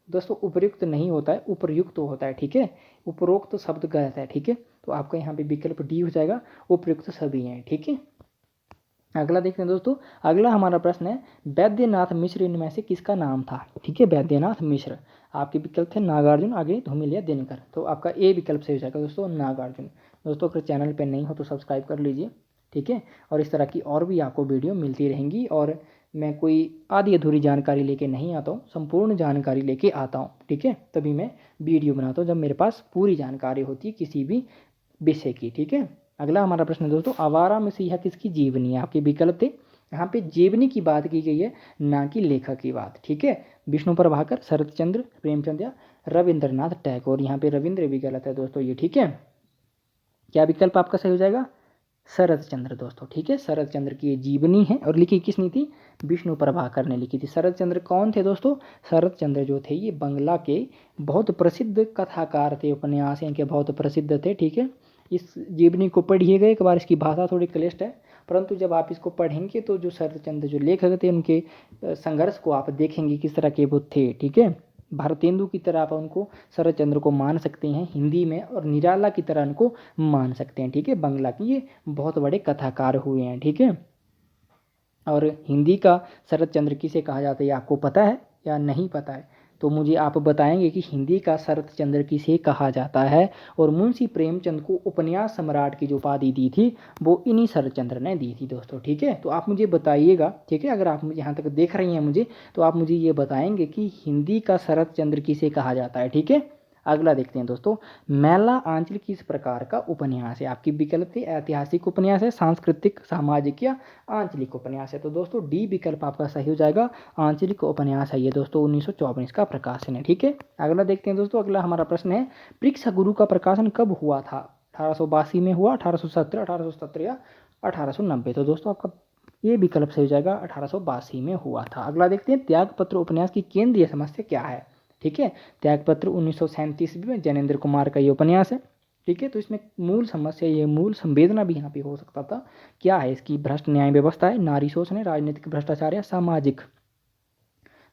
दोस्तों उपयुक्त नहीं होता है, उपयुक्त होता है। ठीक है, उपरोक्त शब्द गलत है। ठीक है, तो आपका यहाँ पे विकल्प डी हो जाएगा, उपयुक्त सभी हैं। ठीक है, अगला देखते हैं दोस्तों, अगला हमारा प्रश्न है वैद्यनाथ मिश्र इनमें से किसका नाम था। ठीक है, वैद्यनाथ मिश्र। आपके विकल्प थे नागार्जुन, आगे धूमिल या दिनकर। तो आपका ए विकल्प सही हो जाएगा दोस्तों, नागार्जुन। दोस्तों अगर चैनल पर नहीं हो तो सब्सक्राइब कर लीजिए। ठीक है, और इस तरह की और भी आपको वीडियो मिलती रहेंगी। और मैं कोई आधी अधूरी जानकारी लेके नहीं आता हूँ, संपूर्ण जानकारी लेके आता हूँ। ठीक है, तभी मैं वीडियो बनाता हूँ जब मेरे पास पूरी जानकारी होती है किसी भी विषय की। ठीक है, अगला हमारा प्रश्न है दोस्तों, आवारा मसीहा किसकी जीवनी है। आपके विकल्प थे, यहाँ पे जीवनी की बात की गई है, ना कि लेखक की बात। ठीक है, विष्णु प्रभाकर, शरत चंद्र, प्रेमचंद या रविंद्रनाथ टैगोर। यहाँ पे रविंद्र भी गलत है दोस्तों ये। ठीक है, क्या विकल्प आपका सही हो जाएगा, शरत चंद्र दोस्तों। ठीक है, शरत चंद्र की ये जीवनी है और लिखी किसने थी, विष्णु प्रभाकर ने लिखी थी। शरत चंद्र कौन थे दोस्तों, शरत चंद्र जो थे ये बंगला के बहुत प्रसिद्ध कथाकार थे, उपन्यास इनके बहुत प्रसिद्ध थे। ठीक है, इस जीवनी को पढ़िएगा एक बार, इसकी भाषा थोड़ी क्लिष्ट है, परंतु जब आप इसको पढ़ेंगे तो जो शरत चंद्र जो लेखक थे उनके संघर्ष को आप देखेंगे किस तरह के वो थे। ठीक है, भारतेंदु की तरह आप उनको शरत चंद्र को मान सकते हैं हिंदी में, और निराला की तरह उनको मान सकते हैं। ठीक है, बंगला की ये बहुत बड़े कथाकार हुए हैं। ठीक है, और हिंदी का शरत चंद्र किसे कहा जाता है, आपको पता है या नहीं पता है, तो मुझे आप बताएंगे कि हिंदी का शरत चंद्र किसे कहा जाता है। और मुंशी प्रेमचंद को उपन्यास सम्राट की जो उपाधि दी थी वो इन्हीं शरत चंद्र ने दी थी दोस्तों। ठीक है, तो आप मुझे बताइएगा। ठीक है, अगर आप मुझे यहाँ तक देख रही हैं मुझे, तो आप मुझे ये बताएंगे कि हिंदी का शरत चंद्र किसे कहा जाता है। ठीक है, अगला देखते हैं दोस्तों, मैला आंचल किस प्रकार का उपन्यास है। आपकी विकल्प थी ऐतिहासिक उपन्यास है, सांस्कृतिक, सामाजिक या आंचलिक उपन्यास है। तो दोस्तों डी विकल्प आपका सही हो जाएगा, आंचलिक उपन्यास है ये दोस्तों, 1924 का प्रकाशन है। ठीक है, अगला देखते हैं दोस्तों, अगला हमारा प्रश्न है परीक्षा गुरु का प्रकाशन कब हुआ था। 1882 में हुआ, 1870, 1870 या 1890। तो दोस्तों आपका ये विकल्प सही हो जाएगा, 1882 में हुआ था। अगला देखते हैं त्यागपत्र उपन्यास की केंद्रीय समस्या क्या है। ठीक है, त्यागपत्र 1937 में ज्ञानेंद्र कुमार का ये उपन्यास है। ठीक है, तो इसमें मूल समस्या, ये मूल संवेदना भी यहाँ पे हो सकता था, क्या है इसकी, भ्रष्ट न्याय व्यवस्था है, नारी शोषण है, राजनीतिक भ्रष्टाचार या सामाजिक।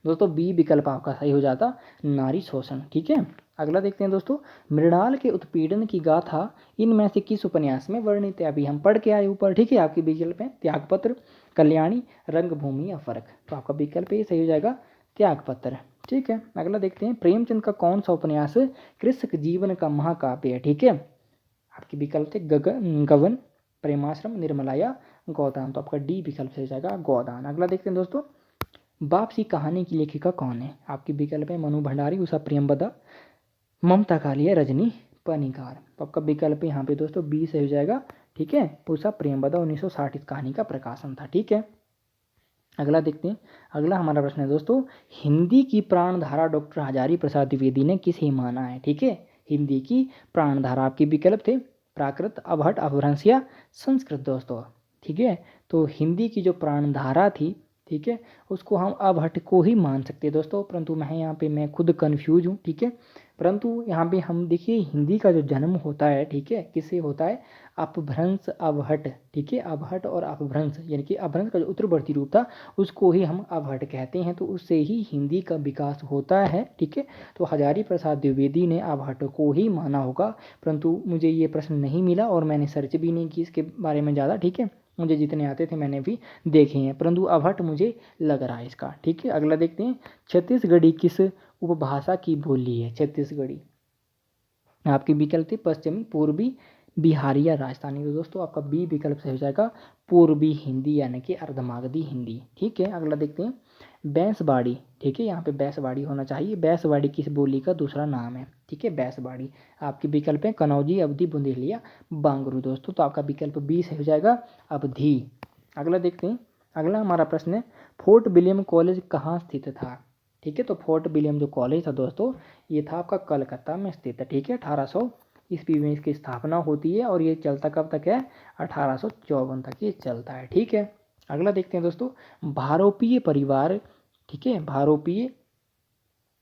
दोस्तों बी विकल्प आपका सही हो जाता, नारी शोषण। ठीक है, अगला देखते हैं दोस्तों, मृणाल के उत्पीड़न की गाथा इनमें से किस उपन्यास में वर्णित है। अभी हम पढ़ के आए ऊपर। ठीक है, आपके विकल्प है त्यागपत्र, कल्याणी, रंगभूमि या फर्क। तो आपका विकल्प ये सही हो जाएगा, त्यागपत्र। ठीक है, अगला देखते हैं, प्रेमचंद का कौन सा उपन्यास कृषक जीवन का महाकाव्य है। ठीक है, आपके विकल्प थे गगन, प्रेमाश्रम, निर्मला या गोदान। तो आपका डी विकल्प सही हो जाएगा, गोदान। अगला देखते हैं दोस्तों, वापसी कहानी की लेखिका कौन है। आपके विकल्प है मनु भंडारी, उषा प्रियंवदा, ममता कालिया, रजनी पनिकार। तो आपका विकल्प यहाँ पे दोस्तों बी सही हो जाएगा। ठीक है, उषा प्रियंवदा, 1960 इस कहानी का प्रकाशन था। ठीक है, अगला देखते हैं, अगला हमारा प्रश्न है दोस्तों, हिंदी की प्राणधारा डॉक्टर हजारी प्रसाद द्विवेदी ने किसे माना है। ठीक है, हिंदी की प्राणधारा आपके विकल्प थे प्राकृत, अवहट, अपभ्रंश या संस्कृत दोस्तों। ठीक है, तो हिंदी की जो प्राणधारा थी, ठीक है, उसको हम अवहट को ही मान सकते हैं दोस्तों, परंतु मैं खुद कन्फ्यूज हूँ। ठीक है, परंतु यहाँ पे हम देखिए हिंदी का जो जन्म होता है, ठीक है, किससे होता है, अपभ्रंश अवहट। ठीक है, अवहट और अपभ्रंश, यानी कि अपभ्रंश का जो उत्तरवर्ती रूप था उसको ही हम अवहट कहते हैं, तो उससे ही हिंदी का विकास होता है। ठीक है, तो हजारी प्रसाद द्विवेदी ने अवहट को ही माना होगा, परंतु मुझे ये प्रश्न नहीं मिला और मैंने सर्च भी नहीं की इसके बारे में ज़्यादा। ठीक है, मुझे जितने आते थे मैंने भी देखे हैं, परंतु अवहट मुझे लग रहा है इसका। ठीक है, अगला देखते हैं, छत्तीसगढ़ी किस उपभाषा की बोली है। छत्तीसगढ़ी आपके विकल्प थे पश्चिमी, पूर्वी, बिहारी या राजस्थानी। तो दोस्तों आपका बी विकल्प सही हो जाएगा, पूर्वी हिंदी यानी कि अर्धमागधी हिंदी। ठीक है, अगला देखते हैं, बैंसबाड़ी। ठीक है, यहाँ पे बैंसबाड़ी होना चाहिए, बैंसबाड़ी किस बोली का दूसरा नाम है। ठीक है, बैंसबाड़ी। आपके विकल्प है कनौजी, अवधी, बुंदेली या बांगरू दोस्तों। तो आपका विकल्प बी सही हो जाएगा, अवधी। अगला देखते हैं, अगला हमारा प्रश्न है, फोर्ट विलियम कॉलेज कहाँ स्थित था। ठीक है, तो फोर्ट विलियम जो कॉलेज था दोस्तों ये था आपका कलकत्ता में स्थित है। ठीक है, 1800 ईस्वी में इसकी स्थापना होती है और ये चलता कब तक है, 1854 तक ये चलता है। ठीक है, अगला देखते हैं दोस्तों, भारोपीय परिवार। ठीक है, भारोपीय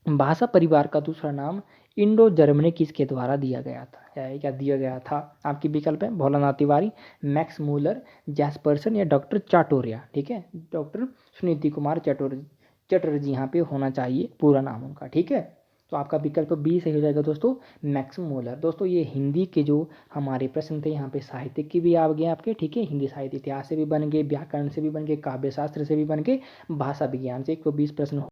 भाषा परिवार का दूसरा नाम इंडो जर्मनी किसके द्वारा दिया गया था, या क्या दिया गया था। आपके विकल्प है भोलानाथ तिवारी, मैक्स मूलर, जैस्पर्सन या डॉक्टर चाटोरिया। ठीक है, डॉक्टर सुनीति कुमार चटर्जी यहाँ पे होना चाहिए पूरा नाम उनका। ठीक है, तो आपका विकल्प बी सही हो जाएगा दोस्तों, मैक्समोलर। दोस्तों ये हिंदी के जो हमारे प्रश्न थे यहाँ पे साहित्य की भी आ गए आपके, ठीक है, हिंदी साहित्य इतिहास से भी बन गए, व्याकरण से भी बन गए, काव्य शास्त्र से भी बन गए, भाषा विज्ञान से 120 प्रश्न